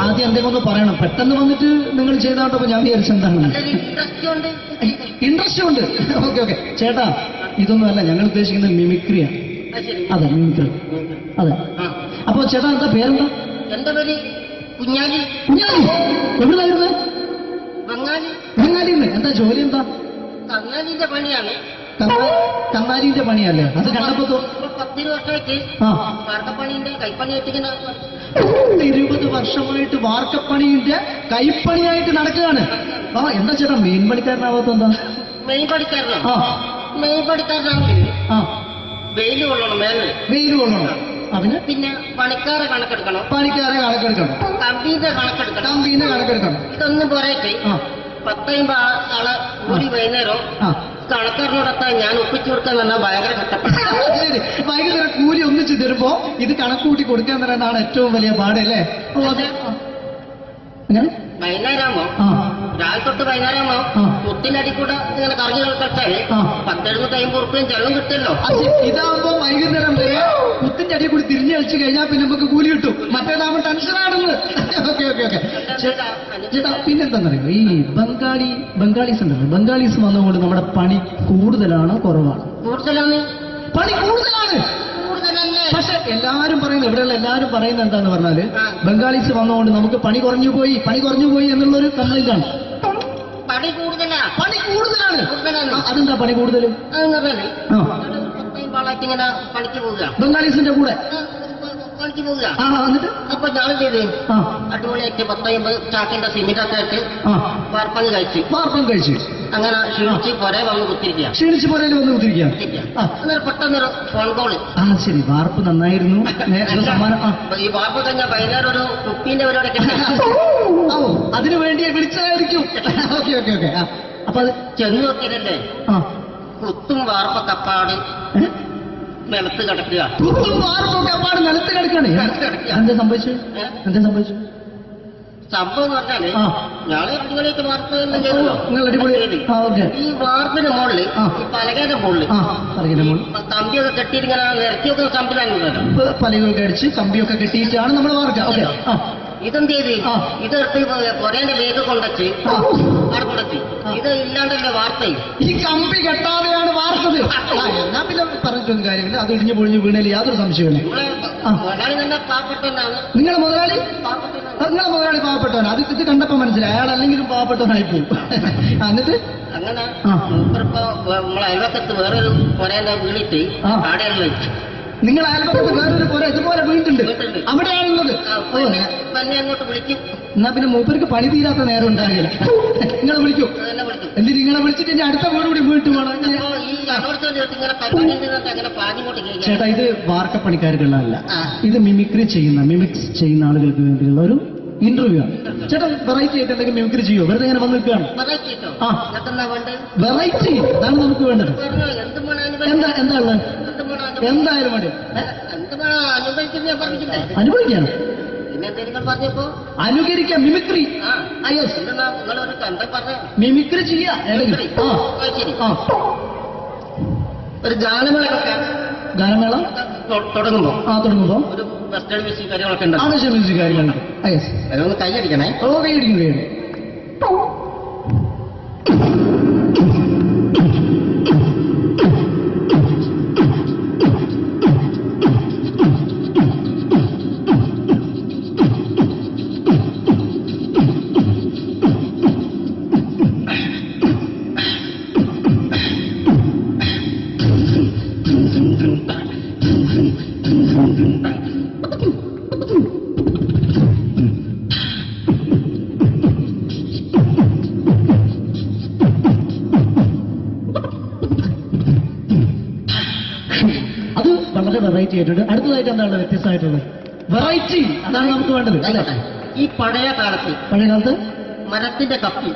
ആദ്യം എന്തെങ്കിലും ഒന്ന് പറയണം. പെട്ടെന്ന് വന്നിട്ട് നിങ്ങൾ ചെയ്താട്ടപ്പോ ഞാൻ വിചാരിച്ചെന്താണ് ഇൻട്രസ്റ്റ് ഉണ്ട്. ഓക്കെ ഓക്കെ ചേട്ടാ, ഇതൊന്നും അല്ല ഞങ്ങൾ ഉദ്ദേശിക്കുന്നത് മിമിക്രിയാണ്. അതെ, മിമിക്രി. അതെ. അപ്പൊ ചേട്ടാ എന്താ പേരെന്താ? എന്റെ പേര് കുഞ്ഞാലി. കുഞ്ഞാലി എവിടുന്നായിരുന്നു? ബംഗാളി. ബംഗാളിന്ന്. എന്താ ജോലി? എന്താ? കങ്ങാലിന്റെ പണിയാണ്. കന്നാലിന്റെ പണിയല്ലേ? അത് കണ്ടപ്പോ 10 വർഷമായിട്ട് വാർക്കപ്പണിന്റെ കൈപ്പണിയായിട്ട് 20 വർഷമായിട്ട് വാർക്കപ്പണിന്റെ കൈപ്പണിയായിട്ട് നടക്കുകയാണ്. ആ എന്താ ചേട്ടാ മെയിൻ പണിക്കാരനാവാത്ത? എന്താ മെയിൻ പണിക്കാരനോ? മെയിൻ പണിക്കാരനാണെങ്കിൽ വെയിൽ കൊള്ളണം. വെയിൽ കൊള്ളണം. അതിന് പിന്നെ പണിക്കാരെ കണക്കെടുക്കണം. കമ്പീന്റെ കണക്കെടുക്കണം. ഇതൊന്നും പറയട്ടെ 10-50 ആളെ കൂടി വൈകുന്നേരം കണക്കാരനോടൊക്കെ ഞാൻ ഒപ്പിച്ചു കൊടുക്കാൻ പറഞ്ഞാൽ ഭയങ്കര കഷ്ടപ്പെട്ടു. വൈകുന്നേരം കൂലി ഒന്നിച്ച് തരുമ്പോ ഇത് കണക്കൂട്ടി കൊടുക്കാൻ തരാനാണ് ഏറ്റവും വലിയ പാടല്ലേ? വൈകുന്നേരമാകുമ്പോ രാവിലെ തൊട്ട് വൈകുന്നേരമാകുമ്പോ മുത്തിനടി കൂടെ ഇങ്ങനെ കറങ്ങി കളിച്ചാല് 10-70-50 ഉറുപ്പിയും ചെലവും കിട്ടുമല്ലോ. ഇതാകുമ്പോ വൈകുന്നേരം വരെ മുത്തിന്റെ അടി കൂടി തിരിഞ്ഞു കളിച്ചു കഴിഞ്ഞാൽ പിന്നെ നമുക്ക് കൂലി കിട്ടും. മറ്റേതാകുമ്പോ ടെൻഷനാണെന്ന്. ഓക്കെ ഓക്കെ ഓക്കെ ചേട്ടാ, പിന്നെന്താന്നറിയോ, ഈ ബംഗാളീസ് ഉണ്ടല്ലോ, ബംഗാളീസ് വന്നുകൊണ്ട് നമ്മുടെ പണി കൂടുതലാണോ കുറവാണ്? കൂടുതലാണ്. പണി കൂടുതലാണ്. പക്ഷെ എല്ലാരും പറയുന്നത്, ഇവിടെയുള്ള എല്ലാരും പറയുന്നത് എന്താന്ന് പറഞ്ഞാല് ബംഗാളീസ് വന്നുകൊണ്ട് നമുക്ക് പണി കുറഞ്ഞു പോയി എന്നുള്ളൊരു കംപ്ലൈന്റ് ആണ്. പണി കൂടുതലാണ്. അതെന്താ പണി കൂടുതൽ? പണിക്ക് പോവുക ബംഗാളീസിന്റെ കൂടെ പണിക്ക് പോവുക. അപ്പൊ ഞാൻ ചെയ്ത് അടിപൊളിയായിട്ട് 10-50 ചാക്കിന്റെ സിമെന്റൊക്കെ ആയിട്ട് വാർപ്പങ്ങ് കഴിച്ചു. അങ്ങനെ ക്ഷീണിച്ച് പുറേ വന്ന് കുത്തിരിക്കുക. പെട്ടെന്നൊരു ഫോൺ കോള്. ശരി, വാർപ്പ് നന്നായിരുന്നു. ഈ വാർപ്പ് കഴിഞ്ഞ വൈകുന്നേരം ഒരു കുപ്പീന്റെ പരിപാടി അതിനു വേണ്ടി വിളിച്ചതായിരിക്കും. അപ്പൊ അത് ചെന്ന് നോക്കിയതല്ലേ, കുത്തും വാർപ്പ കപ്പാട് നിലത്ത് കിടക്കുക. നിലത്ത് കിടക്കാണ്. എന്താ സംഭവിച്ചു? സംഭവം എന്ന് പറഞ്ഞാല് ഞാള് അടിപൊളിയായിട്ട് വാർപ്പ് ഈ വാർപ്പിന്റെ മുകളില് ഈ പലകയുടെ മുകളില് കമ്പിയൊക്കെ കെട്ടിയിട്ട് നിരത്തിയൊക്കെ സംവിധാനം പലകൊക്കെ അടിച്ച് കമ്പിയൊക്കെ കെട്ടിയിട്ടാണ് നമ്മൾ വാർക്കുക. ഇതെന്ത് ചെയ്ത് ഇതെടുത്ത് പൊരേന്റെ വേഗം കൊണ്ടച്ച് അവിടെ കൊണ്ടച്ച് ഇത് ഇല്ലാണ്ടല്ലേ വാർത്തയും. ഈ കമ്പി കെട്ടാതെയാണ് വാർത്തത്. എന്നാ പിന്നെ പറഞ്ഞിട്ടൊന്നും കാര്യമില്ല. അത് ഇടിഞ്ഞു പൊളിഞ്ഞു വീണേൽ യാതൊരു സംശയമില്ല. മുതലാളി തന്നെ പാവപ്പെട്ടവനാണ്. നിങ്ങളെ മുതലാളി പാവപ്പെട്ടവനാണ്. അത് ഇത് കണ്ടപ്പോ മനസ്സിലായി അയാൾ അല്ലെങ്കിലും പാവപ്പെട്ടവനായി പോകും. എന്നിട്ട് അങ്ങനെ ഇപ്പൊ നമ്മളെ അയൽവക്കത്ത് വേറൊരു പൊരേന്റെ വീണിട്ട് ആടെയാണ് വെച്ചു. നിങ്ങൾ അയൽപക്കത്ത് വേറൊരു പോലെ ഇതുപോലെ വീണ്ടുണ്ട്, അവിടെയാണുള്ളത്. അങ്ങോട്ട് വിളിക്കും. എന്നാ പിന്നെ മൂപ്പർക്ക് പണി തീരാത്ത നേരം ഉണ്ടാകില്ല. നിങ്ങളെ വിളിക്കും. എന്നിട്ട് നിങ്ങളെ വിളിച്ചിട്ട് ഇനി അടുത്ത വീട് കൂടി വീട്ടു പോകണം. ചേട്ടാ, ഇത് വാർക്കപ്പണിക്കാർക്കുള്ളതല്ല. ഇത് മിമിക്സ് ചെയ്യുന്ന ആളുകൾക്ക് വേണ്ടിയുള്ള ഒരു ഇന്റർവ്യൂ ആണ്. ചേട്ടാ, വെറൈറ്റി ആയിട്ട് എന്തെങ്കിലും മിമിക്രി ചെയ്യോ? വെറുതെ ഇങ്ങനെ വന്ന് നിൽക്കുകയാണ്. വെറൈറ്റി അതാണ് നമുക്ക് വേണ്ടത്. എന്താ ഉള്ളത്? എന്തായാലും മതി. അനുഭവിക്കാണ്. അനുകരിക്കാം. മിമിക്രി മിമിക്രി ചെയ്യാ. ഒരു ഗാനമേള തുടങ്ങുമ്പോ ഒരു വെസ്റ്റേൺ മ്യൂസിക് കാര്യങ്ങളൊക്കെ ഉണ്ട്. മ്യൂസിക് കാര്യങ്ങളുണ്ട്. അതൊന്ന് കൈയടിക്കണേ. കൈയടിക്കും. വെറൈറ്റി ആയിട്ടുണ്ട്. അടുത്തതായിട്ട് എന്താണ് വ്യത്യസ്തമായിട്ടുള്ളത്? വെറൈറ്റി അതാണ് നമുക്ക് വേണ്ടത്. ഈ പഴയ കാലത്ത് മരത്തിന്റെ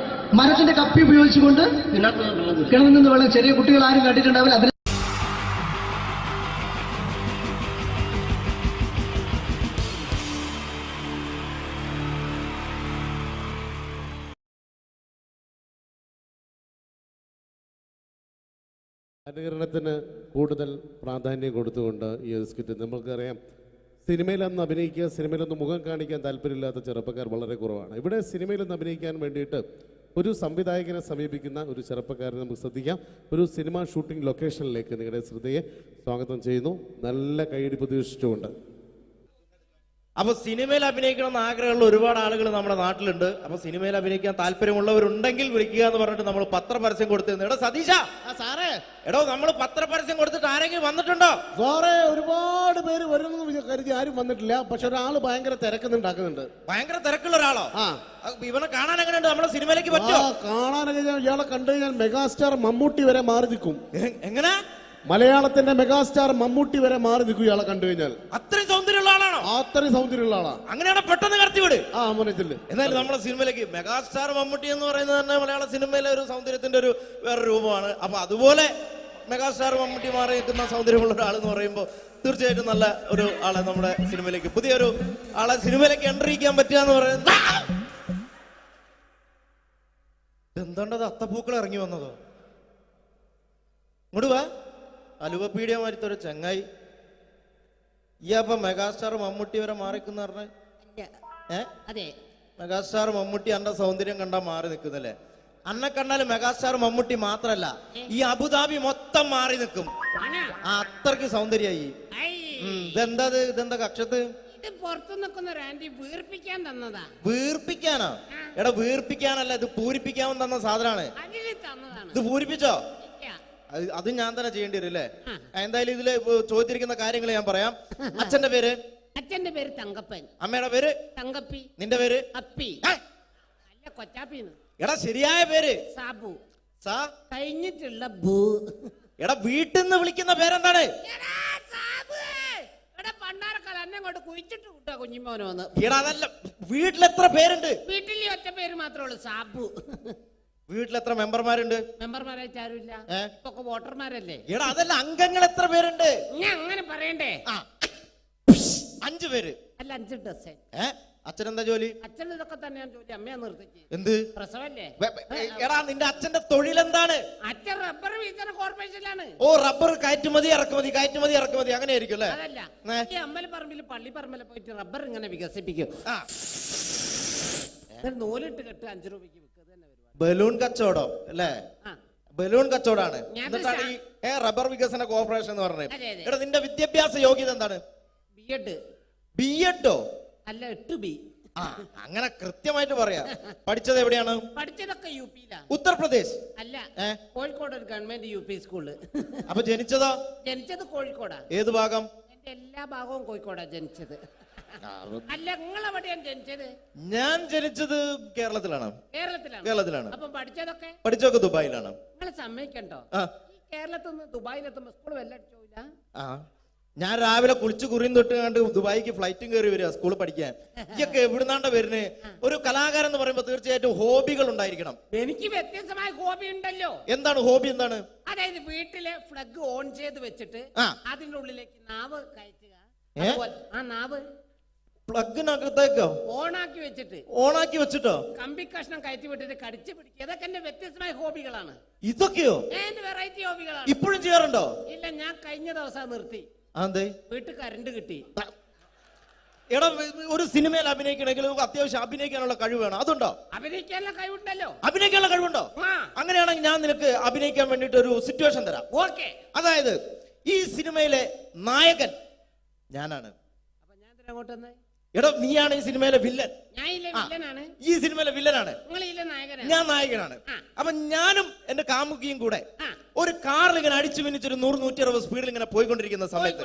മരത്തിന്റെ കപ്പി ഉപയോഗിച്ചുകൊണ്ട് കിണറിൽ നിന്ന് വെള്ളം ചെറിയ കുട്ടികൾ ആരും കണ്ടിട്ടുണ്ടാവില്ല. അതിന് അനുകരണത്തിന് കൂടുതൽ പ്രാധാന്യം കൊടുത്തുകൊണ്ട് ഈ ഒരു സ്കിറ്റ്, നമുക്കറിയാം സിനിമയിലൊന്ന് അഭിനയിക്കുക, സിനിമയിലൊന്ന് മുഖം കാണിക്കാൻ താല്പര്യമില്ലാത്ത ചെറുപ്പക്കാർ വളരെ കുറവാണ്. ഇവിടെ സിനിമയിലൊന്ന് അഭിനയിക്കാൻ വേണ്ടിയിട്ട് ഒരു സംവിധായകനെ സമീപിക്കുന്ന ഒരു ചെറുപ്പക്കാരനെ നമുക്ക് ശ്രദ്ധിക്കാം. ഒരു സിനിമ ഷൂട്ടിംഗ് ലൊക്കേഷനിലേക്ക് നിങ്ങളുടെ ശ്രദ്ധയെ സ്വാഗതം ചെയ്യുന്നു, നല്ല കൈയടി പ്രതീക്ഷിച്ചുകൊണ്ട്. അപ്പൊ സിനിമയിൽ അഭിനയിക്കണമെന്ന് ആഗ്രഹമുള്ള ഒരുപാട് ആളുകൾ നമ്മുടെ നാട്ടിലുണ്ട്. അപ്പൊ സിനിമയിൽ അഭിനയിക്കാൻ താല്പര്യമുള്ളവരുണ്ടെങ്കിൽ വിളിക്കുക എന്ന് പറഞ്ഞിട്ട് നമ്മൾ പത്രപരസ്യം കൊടുത്തിരുന്നു. എടോ സതീശ, സാറേ, എടോ നമ്മൾ പത്രപരസ്യം കൊടുത്തിട്ട് ആരെങ്കിലും വന്നിട്ടുണ്ടോ? സാറേ, ഒരുപാട് പേര് വരുമെന്ന് കരുതി ആരും വന്നിട്ടില്ല. പക്ഷെ ഒരാള് ഭയങ്കര തിരക്കുന്നുണ്ടാക്കുന്നുണ്ട്. ഭയങ്കര തിരക്കുള്ള ഒരാളോ? ഇവനെ കാണാൻ എങ്ങനെയുണ്ട്? നമ്മുടെ സിനിമയിലേക്ക് പറ്റുമോ? കാണാനൊക്കെ ഇയാളെ കണ്ടു കഴിഞ്ഞാൽ മെഗാസ്റ്റാർ മമ്മൂട്ടി വരെ മാറി നിൽക്കും. എങ്ങനെ? മലയാളത്തിന്റെ മെഗാസ്റ്റാർ മമ്മൂട്ടി വരെ മാറി നിൽക്കും ഇയാളെ കണ്ടു കഴിഞ്ഞാൽ. അത്രയും സൗന്ദര്യമുള്ള ആളാണോ? അത്രയും സൗന്ദര്യമുള്ള ആളാ. അങ്ങനെയാണ് പെട്ടെന്ന് കടത്തിവിട്. മോനത്തില് എന്നാലും നമ്മുടെ സിനിമയിലേക്ക് മെഗാസ്റ്റാർ മമ്മൂട്ടി എന്ന് പറയുന്നത് തന്നെ മലയാള സിനിമയിലെ ഒരു സൗന്ദര്യത്തിന്റെ ഒരു വേറെ രൂപമാണ്. അപ്പൊ അതുപോലെ മെഗാസ്റ്റാർ മമ്മൂട്ടി മാറി നിൽക്കുന്ന സൗന്ദര്യമുള്ള ഒരാൾ എന്ന് പറയുമ്പോൾ തീർച്ചയായിട്ടും നല്ല ഒരു ആളെ നമ്മുടെ സിനിമയിലേക്ക്, പുതിയൊരു ആളെ സിനിമയിലേക്ക് എൻട്രി ചെയ്യാൻ പറ്റുക എന്ന് പറയുന്നത്. എന്താണ്ടത് അത്തപ്പൂക്കൾ ഇറങ്ങി വന്നതോ? ഇങ്ങോട്ട് വാ. അലുവപ്പീഡിയ മാരിത്തൊരു ചങ്ങായി. ഈ അപ്പൊ മെഗാസ്റ്റാർ മമ്മൂട്ടി വരെ മാറിക്കുന്ന പറഞ്ഞ മെഗാസ്റ്റാർ മമ്മൂട്ടി അന്റെ സൗന്ദര്യം കണ്ടാ മാറി നിൽക്കുന്നല്ലേ? അന്നെ കണ്ടാലും മെഗാസ്റ്റാർ മമ്മൂട്ടി മാത്രല്ല, ഈ അബുദാബി മൊത്തം മാറി നിൽക്കും. അത്രയ്ക്ക് സൗന്ദര്യായി. ഇതെന്താ കക്ഷത്ത്? പുറത്തു നിൽക്കുന്ന ഒരു ആന്റി വീർപ്പിക്കാൻ തന്നതാ. വീർപ്പിക്കാനോ? എടാ വീർപ്പിക്കാനല്ല, ഇത് പൂരിപ്പിക്കാൻ തന്ന സാധനമാണ്. ഇത് പൂരിപ്പിച്ചോ? അത് ഞാൻ തന്നെ ചെയ്യേണ്ടി വരും അല്ലേ? എന്തായാലും ഇതില് ചോദിച്ചിരിക്കുന്ന കാര്യങ്ങൾ ഞാൻ പറയാം. അച്ഛന്റെ പേര്? അച്ഛന്റെ പേര് തങ്കപ്പൻ. അമ്മയുടെ പേര്? തങ്കപ്പി. നിന്റെ പേര്? അപ്പി. അല്ല, കൊച്ചാപ്പിന്ന്. എടാ ശരിയായ പേര്? സാബു. സാ കഴിഞ്ഞിട്ടുള്ള ബൂ. എടാ വീട്ടിൽ നിന്ന് വിളിക്കുന്ന പേരെന്താണ്? പണ്ടാരക്കാല എന്നെ കൊണ്ട് കുഴിച്ചിട്ട് കൂട്ടാ കുഞ്ഞിമോനെ വന്ന്. എടാ അതല്ല, വീട്ടിൽ എത്ര പേരുണ്ട്? വീട്ടിൽ ഒറ്റ പേര് മാത്രമേ ഉള്ളൂ, സാബു. വീട്ടിൽ എത്ര മെമ്പർമാരുണ്ട്? മെമ്പർമാരായിട്ട് ആരുമില്ല, ഇപ്പൊ വോട്ടർമാരല്ലേ. എടാ അതല്ല, അംഗങ്ങൾ എത്ര പേരുണ്ട്? ഞാൻ അങ്ങനെ പറയണ്ടേ? 5 പേര്. അല്ല, 5 ഡസൻ. അച്ഛനെന്താ ജോലി? അച്ഛൻ ഇതൊക്കെ തന്നെയാണ് ജോലി. അമ്മയെ നിർത്തിച്ച്. എന്ത് പ്രസവല്ലേ? എടാ നിന്റെ അച്ഛന്റെ തൊഴിൽ എന്താണ്? അച്ഛൻ റബ്ബർ വികസന കോർപ്പറേഷനിലാണ്. ഓ, റബ്ബർ കയറ്റുമതി ഇറക്കുമതി, കയറ്റുമതി ഇറക്കുമതി, അങ്ങനെ ആയിരിക്കും അല്ലേ? അതല്ല, ഈ അമ്പലപ്പറമ്പിൽ പള്ളിപ്പറമ്പിൽ പോയിട്ട് റബ്ബർ ഇങ്ങനെ വികസിപ്പിക്കും. നൂലിട്ട് കെട്ട് 5 രൂപയ്ക്ക് വിൽക്കുക. ബലൂൺ കച്ചവടം അല്ലേ? ബലൂൺ കച്ചവടാണ്. എന്നിട്ടാണ് ഈ റബ്ബർ വികസന കോർപ്പറേഷൻ എന്ന് പറഞ്ഞത്. എടാ നിന്റെ വിദ്യാഭ്യാസ യോഗ്യത എന്താണ്? ബിഎഡ്. ബിഎഡോ? അല്ല, 8B. അങ്ങനെ കൃത്യമായിട്ട് പറയാ. പഠിച്ചത് എവിടെയാണ്? പഠിച്ചതൊക്കെ യുപിയിലാണ്. ഉത്തർപ്രദേശ്? അല്ല, കോഴിക്കോട് ഒരു ഗവൺമെന്റ് യുപി സ്കൂള്. അപ്പൊ ജനിച്ചതോ? ജനിച്ചത് കോഴിക്കോടാ. ഏത് ഭാഗം? എന്റെ എല്ലാ ഭാഗവും കോഴിക്കോടാ ജനിച്ചത്. അല്ല, നിങ്ങളെവിടെയാണ് ജനിച്ചത്? ഞാൻ ജനിച്ചത് കേരളത്തിലാണ്. കേരളത്തിലാണ്. അപ്പൊ പഠിച്ചതൊക്കെ? പഠിച്ചതൊക്കെ ദുബായിലാണ്. നിങ്ങൾ സമ്മതിക്കണ്ടോ? കേരളത്തിൽ നിന്ന് ദുബായിലെത്തുമ്പോ സ്കൂൾ വെല്ലടിച്ചോയില്ല. ഞാൻ രാവിലെ കുളിച്ച് കുറിയും തൊട്ട് കണ്ട് ദുബായിക്ക് ഫ്ലൈറ്റും കയറി വരിക സ്കൂളിൽ പഠിക്കാൻ. ഇതൊക്കെ എവിടുന്നാണ്ട വരുന്നത്? ഒരു കലാകാരൻ എന്ന് പറയുമ്പോ തീർച്ചയായിട്ടും ഹോബികൾ ഉണ്ടായിരിക്കണം. എനിക്ക് വ്യത്യസ്തമായ ഹോബി ഉണ്ടല്ലോ. എന്താണ് ഹോബി? എന്താണ്? അതായത് വീട്ടിലെ ഫ്ലഗ് ഓൺ ചെയ്ത് വെച്ചിട്ട് അതിന്റെ ഉള്ളിലേക്ക് നാവ് കയറ്റുക. ആ നാവ് പ്ലഗിനകത്തേക്കോ ഓണാക്കി വെച്ചിട്ട്? ഓണാക്കി വെച്ചിട്ടോ? കമ്പി കഷ്ണം കയറ്റി വിട്ടിട്ട് കടിച്ചു പിടിക്കുക. ഇതൊക്കെ എന്റെ വ്യത്യസ്തമായ ഹോബികളാണ്. ഇതൊക്കെയോ? എന്റെ വെറൈറ്റി ഹോബികളാണ്. ഇപ്പോഴും ചെയ്യാറുണ്ടോ? ഇല്ല, ഞാൻ കഴിഞ്ഞ ദിവസം നിർത്തി. വീട്ടിൽ കറണ്ട് കിട്ടി. എടാ, ഒരു സിനിമയിൽ അഭിനയിക്കണമെങ്കിൽ അത്യാവശ്യം അഭിനയിക്കാനുള്ള കഴിവ് വേണം. അതുണ്ടോ? അഭിനയിക്കാനുള്ള കഴിവുണ്ടല്ലോ. അഭിനയിക്കാനുള്ള കഴിവുണ്ടോ? അങ്ങനെയാണെങ്കിൽ ഞാൻ നിനക്ക് അഭിനയിക്കാൻ വേണ്ടിട്ട് ഒരു സിറ്റുവേഷൻ തരാം. ഓക്കെ. അതായത് ഈ സിനിമയിലെ നായകൻ ഞാനാണ്. അപ്പൊ ഞാൻ അങ്ങോട്ട് വന്നേ. എടാ, നീയാണ് ഈ സിനിമയിലെ വില്ലൻ. ഈ സിനിമയിലെ വില്ലനാണ്. ഞാൻ നായകനാണ്. അപ്പൊ ഞാനും എന്റെ കാമുകിയും കൂടെ ഒരു കാറിൽ ഇങ്ങനെ അടിച്ചു പിന്നിച്ചൊരു 100-160 സ്പീഡിൽ ഇങ്ങനെ പോയിക്കൊണ്ടിരിക്കുന്ന സമയത്ത്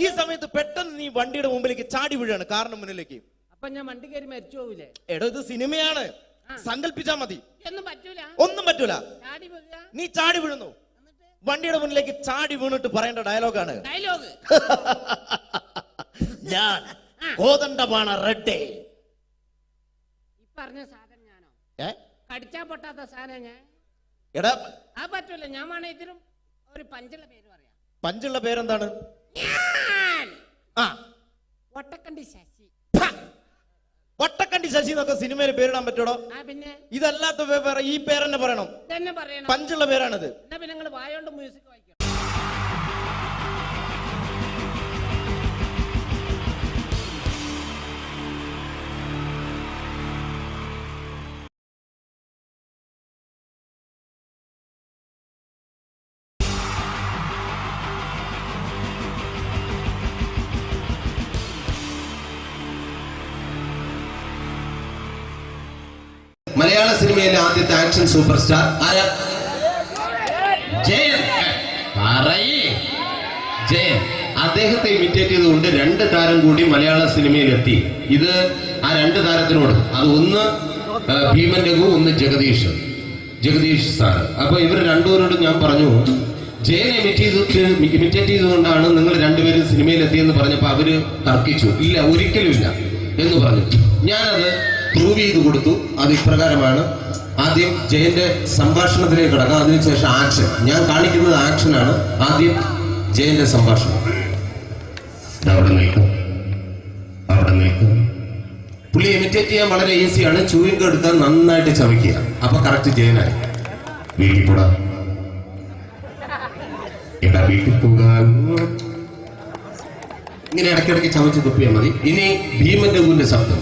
ഈ സമയത്ത് പെട്ടെന്ന് നീ വണ്ടിയുടെ മുമ്പിലേക്ക് ചാടി വീഴാണ്, കാറിന് മുന്നിലേക്ക്. അപ്പൊ ഞാൻ വണ്ടി കയറി മരിച്ചു പോവില്ലേ? എടാ, ഇത് സിനിമയാണ്, സങ്കല്പിച്ചാ മതി. ഒന്നും പറ്റൂല. നീ ചാടി വീഴുന്നു, വണ്ടിയുടെ മുന്നിലേക്ക് ചാടി വീണിട്ട് പറയേണ്ട ഡയലോഗാണ്. ഞാൻ കോതണ്ടപാണ റെഡ്ഡേ. പറഞ്ഞ സാധനം ഞാനോ? കടിച്ചാ പൊട്ടാത്ത സാധനം ഞാൻ. എടാ ആ പറ്റൂല. ഞാൻ വേണേ ഇതിനും ഒരു പഞ്ചുള്ള പേര് പറയാം. പഞ്ചുള്ള പേരെന്താണ്? ഒട്ടക്കണ്ടി ശശി. ഒട്ടക്കണ്ടി ശശി എന്നൊക്കെ സിനിമയിൽ പേരിടാൻ പറ്റൂടോ? പിന്നെ ഇതല്ലാത്ത ഈ പേരെന്നെ പറയണം. തന്നെ പറയണം. പഞ്ചുള്ള പേരാണിത്. എന്നാ പിന്നെ നിങ്ങൾ വായോണ്ട് മ്യൂസിക് വായിക്കണം. മലയാള സിനിമയിലെ ആദ്യത്തെ ആക്ഷൻ സൂപ്പർ സ്റ്റാർ ആരാ? ജയൻ. ജയൻ. അദ്ദേഹത്തെ ഇമിറ്റേറ്റ് ചെയ്തുകൊണ്ട് 2 താരം കൂടി മലയാള സിനിമയിലെത്തി. ഇത് ആ 2 താരത്തിനോട്, അത് ഒന്ന് ഭീമൻ രഘു, ഒന്ന് ജഗദീഷ് സാർ. അപ്പൊ ഇവർ രണ്ടുപേരോടും ഞാൻ പറഞ്ഞു, ജയനെ ഇമിറ്റേറ്റ് ചെയ്തുകൊണ്ടാണ് നിങ്ങൾ രണ്ടുപേരും സിനിമയിലെത്തിയെന്ന് പറഞ്ഞപ്പോൾ അവര് തർക്കിച്ചു. ഇല്ല, ഒരിക്കലും ഇല്ല എന്ന് പറഞ്ഞു. ഞാനത് പ്രൂവ് ചെയ്ത് കൊടുത്തു. അത് ഇപ്രകാരമാണ്. ആദ്യം ജയന്റെ സംഭാഷണത്തിലേക്ക് കിടക്കാം, അതിനുശേഷം ആക്ഷൻ. ഞാൻ കാണിക്കുന്നത് ആക്ഷനാണ്. ആദ്യം ജയന്റെ സംഭാഷണം. അവിടെ നിൽക്കും. പുള്ളി ഇമിറ്റേറ്റ് ചെയ്യാൻ വളരെ ഈസിയാണ്. ചൂയിങ് എടുത്താൽ നന്നായിട്ട് ചവയ്ക്കുക. അപ്പൊ കറക്റ്റ് ജയനായി. വീട്ടിൽ പോടാ, എടാ വീട്ടിൽ പോകാൻ. ഇങ്ങനെ ഇടയ്ക്കിടയ്ക്ക് ചവച്ച് തുപ്പിയാൽ മതി. ഇനി ഭീമൻ രഘുവിന്റെ ശബ്ദം.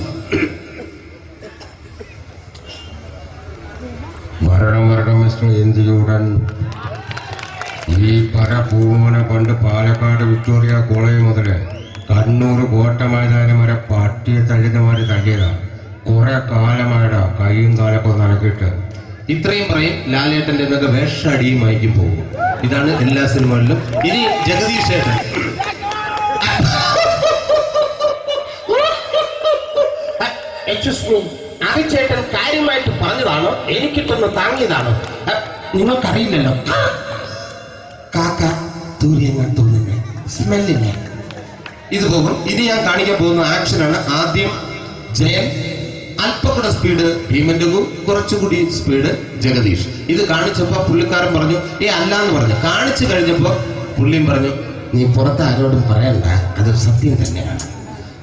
വരണം മിസ്റ്റർ ഇന്ത്യയുടൻ. ഈ പരപൂമനെ പണ്ട് പാലക്കാട് വിക്ടോറിയ കോളേജ് മുതൽ കണ്ണൂർ കോട്ട മൈതാനം വരെ പട്ടിയെ തള്ളുന്നമാര് തള്ളിയതാണ്. കുറെ കാലമായിടാ കൈയും കാലൊക്കെ നടക്കിയിട്ട്. ഇത്രയും പറയും. ലാലേട്ടന്റെ എന്നൊക്കെ വേഷടിയുമായിരിക്കും പോകും. ഇതാണ് എല്ലാ സിനിമകളിലും. ഇനി ജഗദീഷ് ചേട്ടൻ. ചേട്ടൻ കാര്യമായിട്ട് പറഞ്ഞതാണോ എനിക്കിട്ടൊന്ന് താങ്ങിയതാണോ? നിങ്ങൾക്കറിയില്ലല്ലോ. കാക്ക തൂര്യങ്ങൾ തോന്നുന്നു, സ്മെല്ലിനെ. ഇത് പോകും. ഇനി ഞാൻ കാണിക്കാൻ പോകുന്ന ആക്ഷനാണ്. ആദ്യം ജയൻ, അല്പം കൂടെ സ്പീഡ് ഭീമൻ രഘു, കുറച്ചുകൂടി സ്പീഡ് ജഗദീഷ്. ഇത് കാണിച്ചപ്പോ പുള്ളിക്കാരൻ പറഞ്ഞു അല്ലാന്ന് പറഞ്ഞു. കാണിച്ചു കഴിഞ്ഞപ്പോ പുള്ളിയും പറഞ്ഞു നീ പുറത്ത് ആരോടും പറയണ്ട, അത് സത്യം തന്നെയാണ്.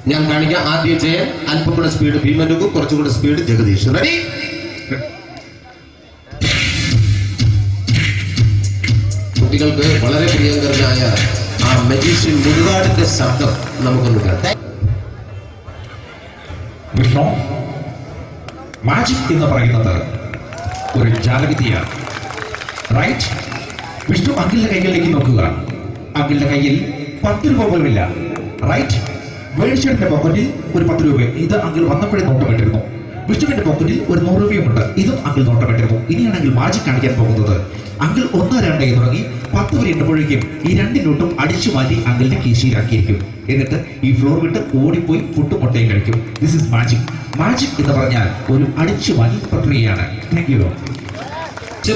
ഞാൻ കാണിക്കാം. ആദ്യം ജയൻ, അല്പം കൂടെ സ്പീഡ് ഭീമൻ രഘു, കുറച്ചുകൂടെ സ്പീഡ് ജഗദീഷ്. റെഡി? കുട്ടികൾക്ക് വളരെ പ്രിയങ്കരനായ ആ മജീഷ്യൻ മുരുകാടിന്റെ ശബ്ദം നമുക്കൊന്ന് കേൾക്കാം. വിഷ്ണു, മാജിക് എന്ന് പറയുന്നത് ഒരു ജാലവിദ്യയാണ്. റൈറ്റ്? വിഷ്ണു അങ്കിളിന്റെ കൈകളിലേക്ക് നോക്കുക. അങ്കിളിന്റെ കയ്യിൽ 10 രൂപ പോലുമില്ല. റൈറ്റ്? വേണിച്ചേട്ടന്റെ പോക്കറ്റിൽ ഒരു 10 രൂപ. ഇത് അങ്കിൾ വന്നപ്പോഴേ നോട്ടമിട്ടിരുന്നു. വിഷ്ണുവിന്റെ പോക്കറ്റിൽ ഒരു 100 രൂപയുമുണ്ട്. ഇതും അങ്കിൾ നോട്ടമിട്ടിരുന്നു. ഇനിയാണെങ്കിൽ മാജിക് കാണിക്കാൻ പോകുന്നത്. അങ്കിൾ 1, 2 തുടങ്ങി 10 വരെ ഇട്ടപ്പോഴേക്കും ഈ 2 നോട്ടും അടിച്ചു മാറ്റി അങ്കിളിന്റെ കീശയിലാക്കിയിരിക്കും. എന്നിട്ട് ഈ ഫ്ലോർ വിട്ട് ഓടിപ്പോയി പുട്ടും മുട്ടയും കഴിക്കും. This is magic. മാജിക് എന്ന് പറഞ്ഞാൽ ഒരു അടിച്ചു മാറ്റി പ്രക്രിയയാണ്. Thank you.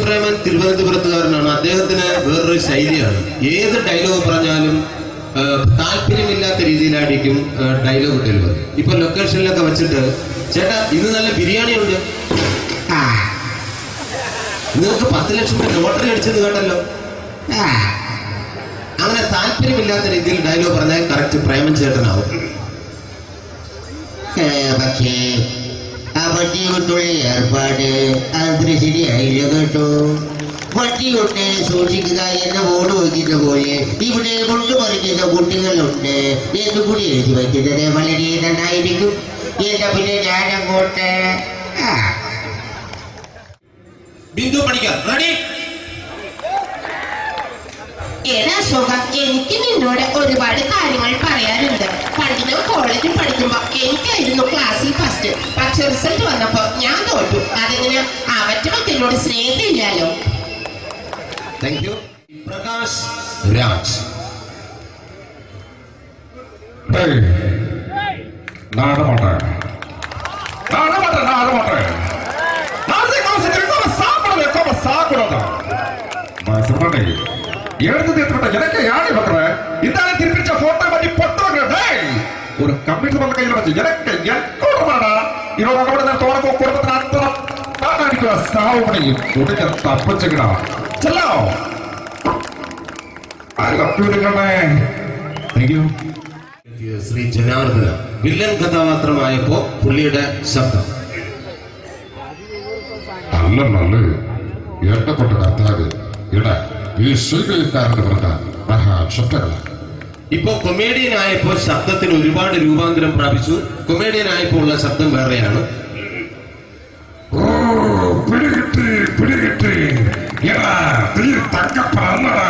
പ്രേമൻ തിരുവനന്തപുരത്തുകാരനാണ്. അദ്ദേഹത്തിന് വേറൊരു ശൈലിയാണ്. ഏത് ഡയലോഗ് പറഞ്ഞാലും താല്പര്യമില്ലാത്ത രീതിയിലായിരിക്കും ഡയലോഗ് ഡെലിവറി. ഇപ്പൊ ലൊക്കേഷനിലൊക്കെ വെച്ചിട്ട് ചേട്ടാ ഇന്ന് നല്ല ബിരിയാണി ഉണ്ട്, നിങ്ങൾക്ക് 10 ലക്ഷം ലോട്ടറി അടിച്ചത് കേട്ടല്ലോ. അങ്ങനെ താല്പര്യമില്ലാത്ത രീതിയിൽ ഡയലോഗ് പറഞ്ഞാൽ കറക്റ്റ് പ്രേമൻ ചേട്ടനാവും. പക്ഷേ ആ വട്ടി കൊണ്ടുള്ള ഏർപ്പാട് അത്ര ശരിയായില്ല കേട്ടോ. വട്ടി കൊണ്ട് സൂക്ഷിക്കുക എന്ന ബോർഡ് വയ്ക്കുന്ന പോലെ ഇവിടെ കൊണ്ടുമറിക്കുന്ന കുട്ടികളുണ്ട് എന്ന് കൂടി എഴുതി വയ്ക്കുന്നത് വളരെ നന്നായിരിക്കും. എന്താ പിന്നെ ഞാനങ്ങോട്ട് ബിന്ദു പണിക്കർ. റെഡി? എടാ അശോക, എനിക്ക് നിന്നോട് ഒരുപാട് കാര്യങ്ങൾ പറയാനുണ്ട്. പണ്ട് ഞാൻ കോളേജിൽ പഠിക്കുമ്പോ എനിക്കായിരുന്നു ക്ലാസ്സിൽ ഫസ്റ്റ്. പക്ഷെ റിസൾട്ട് വന്നപ്പോ ഞാൻ തോറ്റു. അതിന് അവറ്റ എന്നോട് സ്നേഹമില്ലല്ലോ. Thank you. പ്രകാശ് രാജ്. ஒரு கம்ப்யூட்டர் கையில் வச்சு எனக்கு இதோட குடும்பத்தின் அத்தனை അടിക്കുക സാവുമണി കുടിക്ക തപ്പിച്ചിക്കണ ചെല്ലോ ശ്രീ ജനാർദ്ദന വില്ലൻ കഥാപാത്രമായപ്പോ പുള്ളിയുടെ ശബ്ദം നല്ല എന്നെ കൊണ്ട് കത്താത് ഇട ഈ ശ്രീകാരന്റെ പറഞ്ഞ മഹാക്ഷത്രകള ഇപ്പോ കൊമേഡിയൻ ആയപ്പോ ശബ്ദത്തിന് ഒരുപാട് രൂപാന്തരം പ്രാപിച്ചു. കൊമേഡിയൻ ആയപ്പോ ഉള്ള ശബ്ദം വേറെയാണ്. പിടികിട്ടി തങ്കപ്പറന്നടാ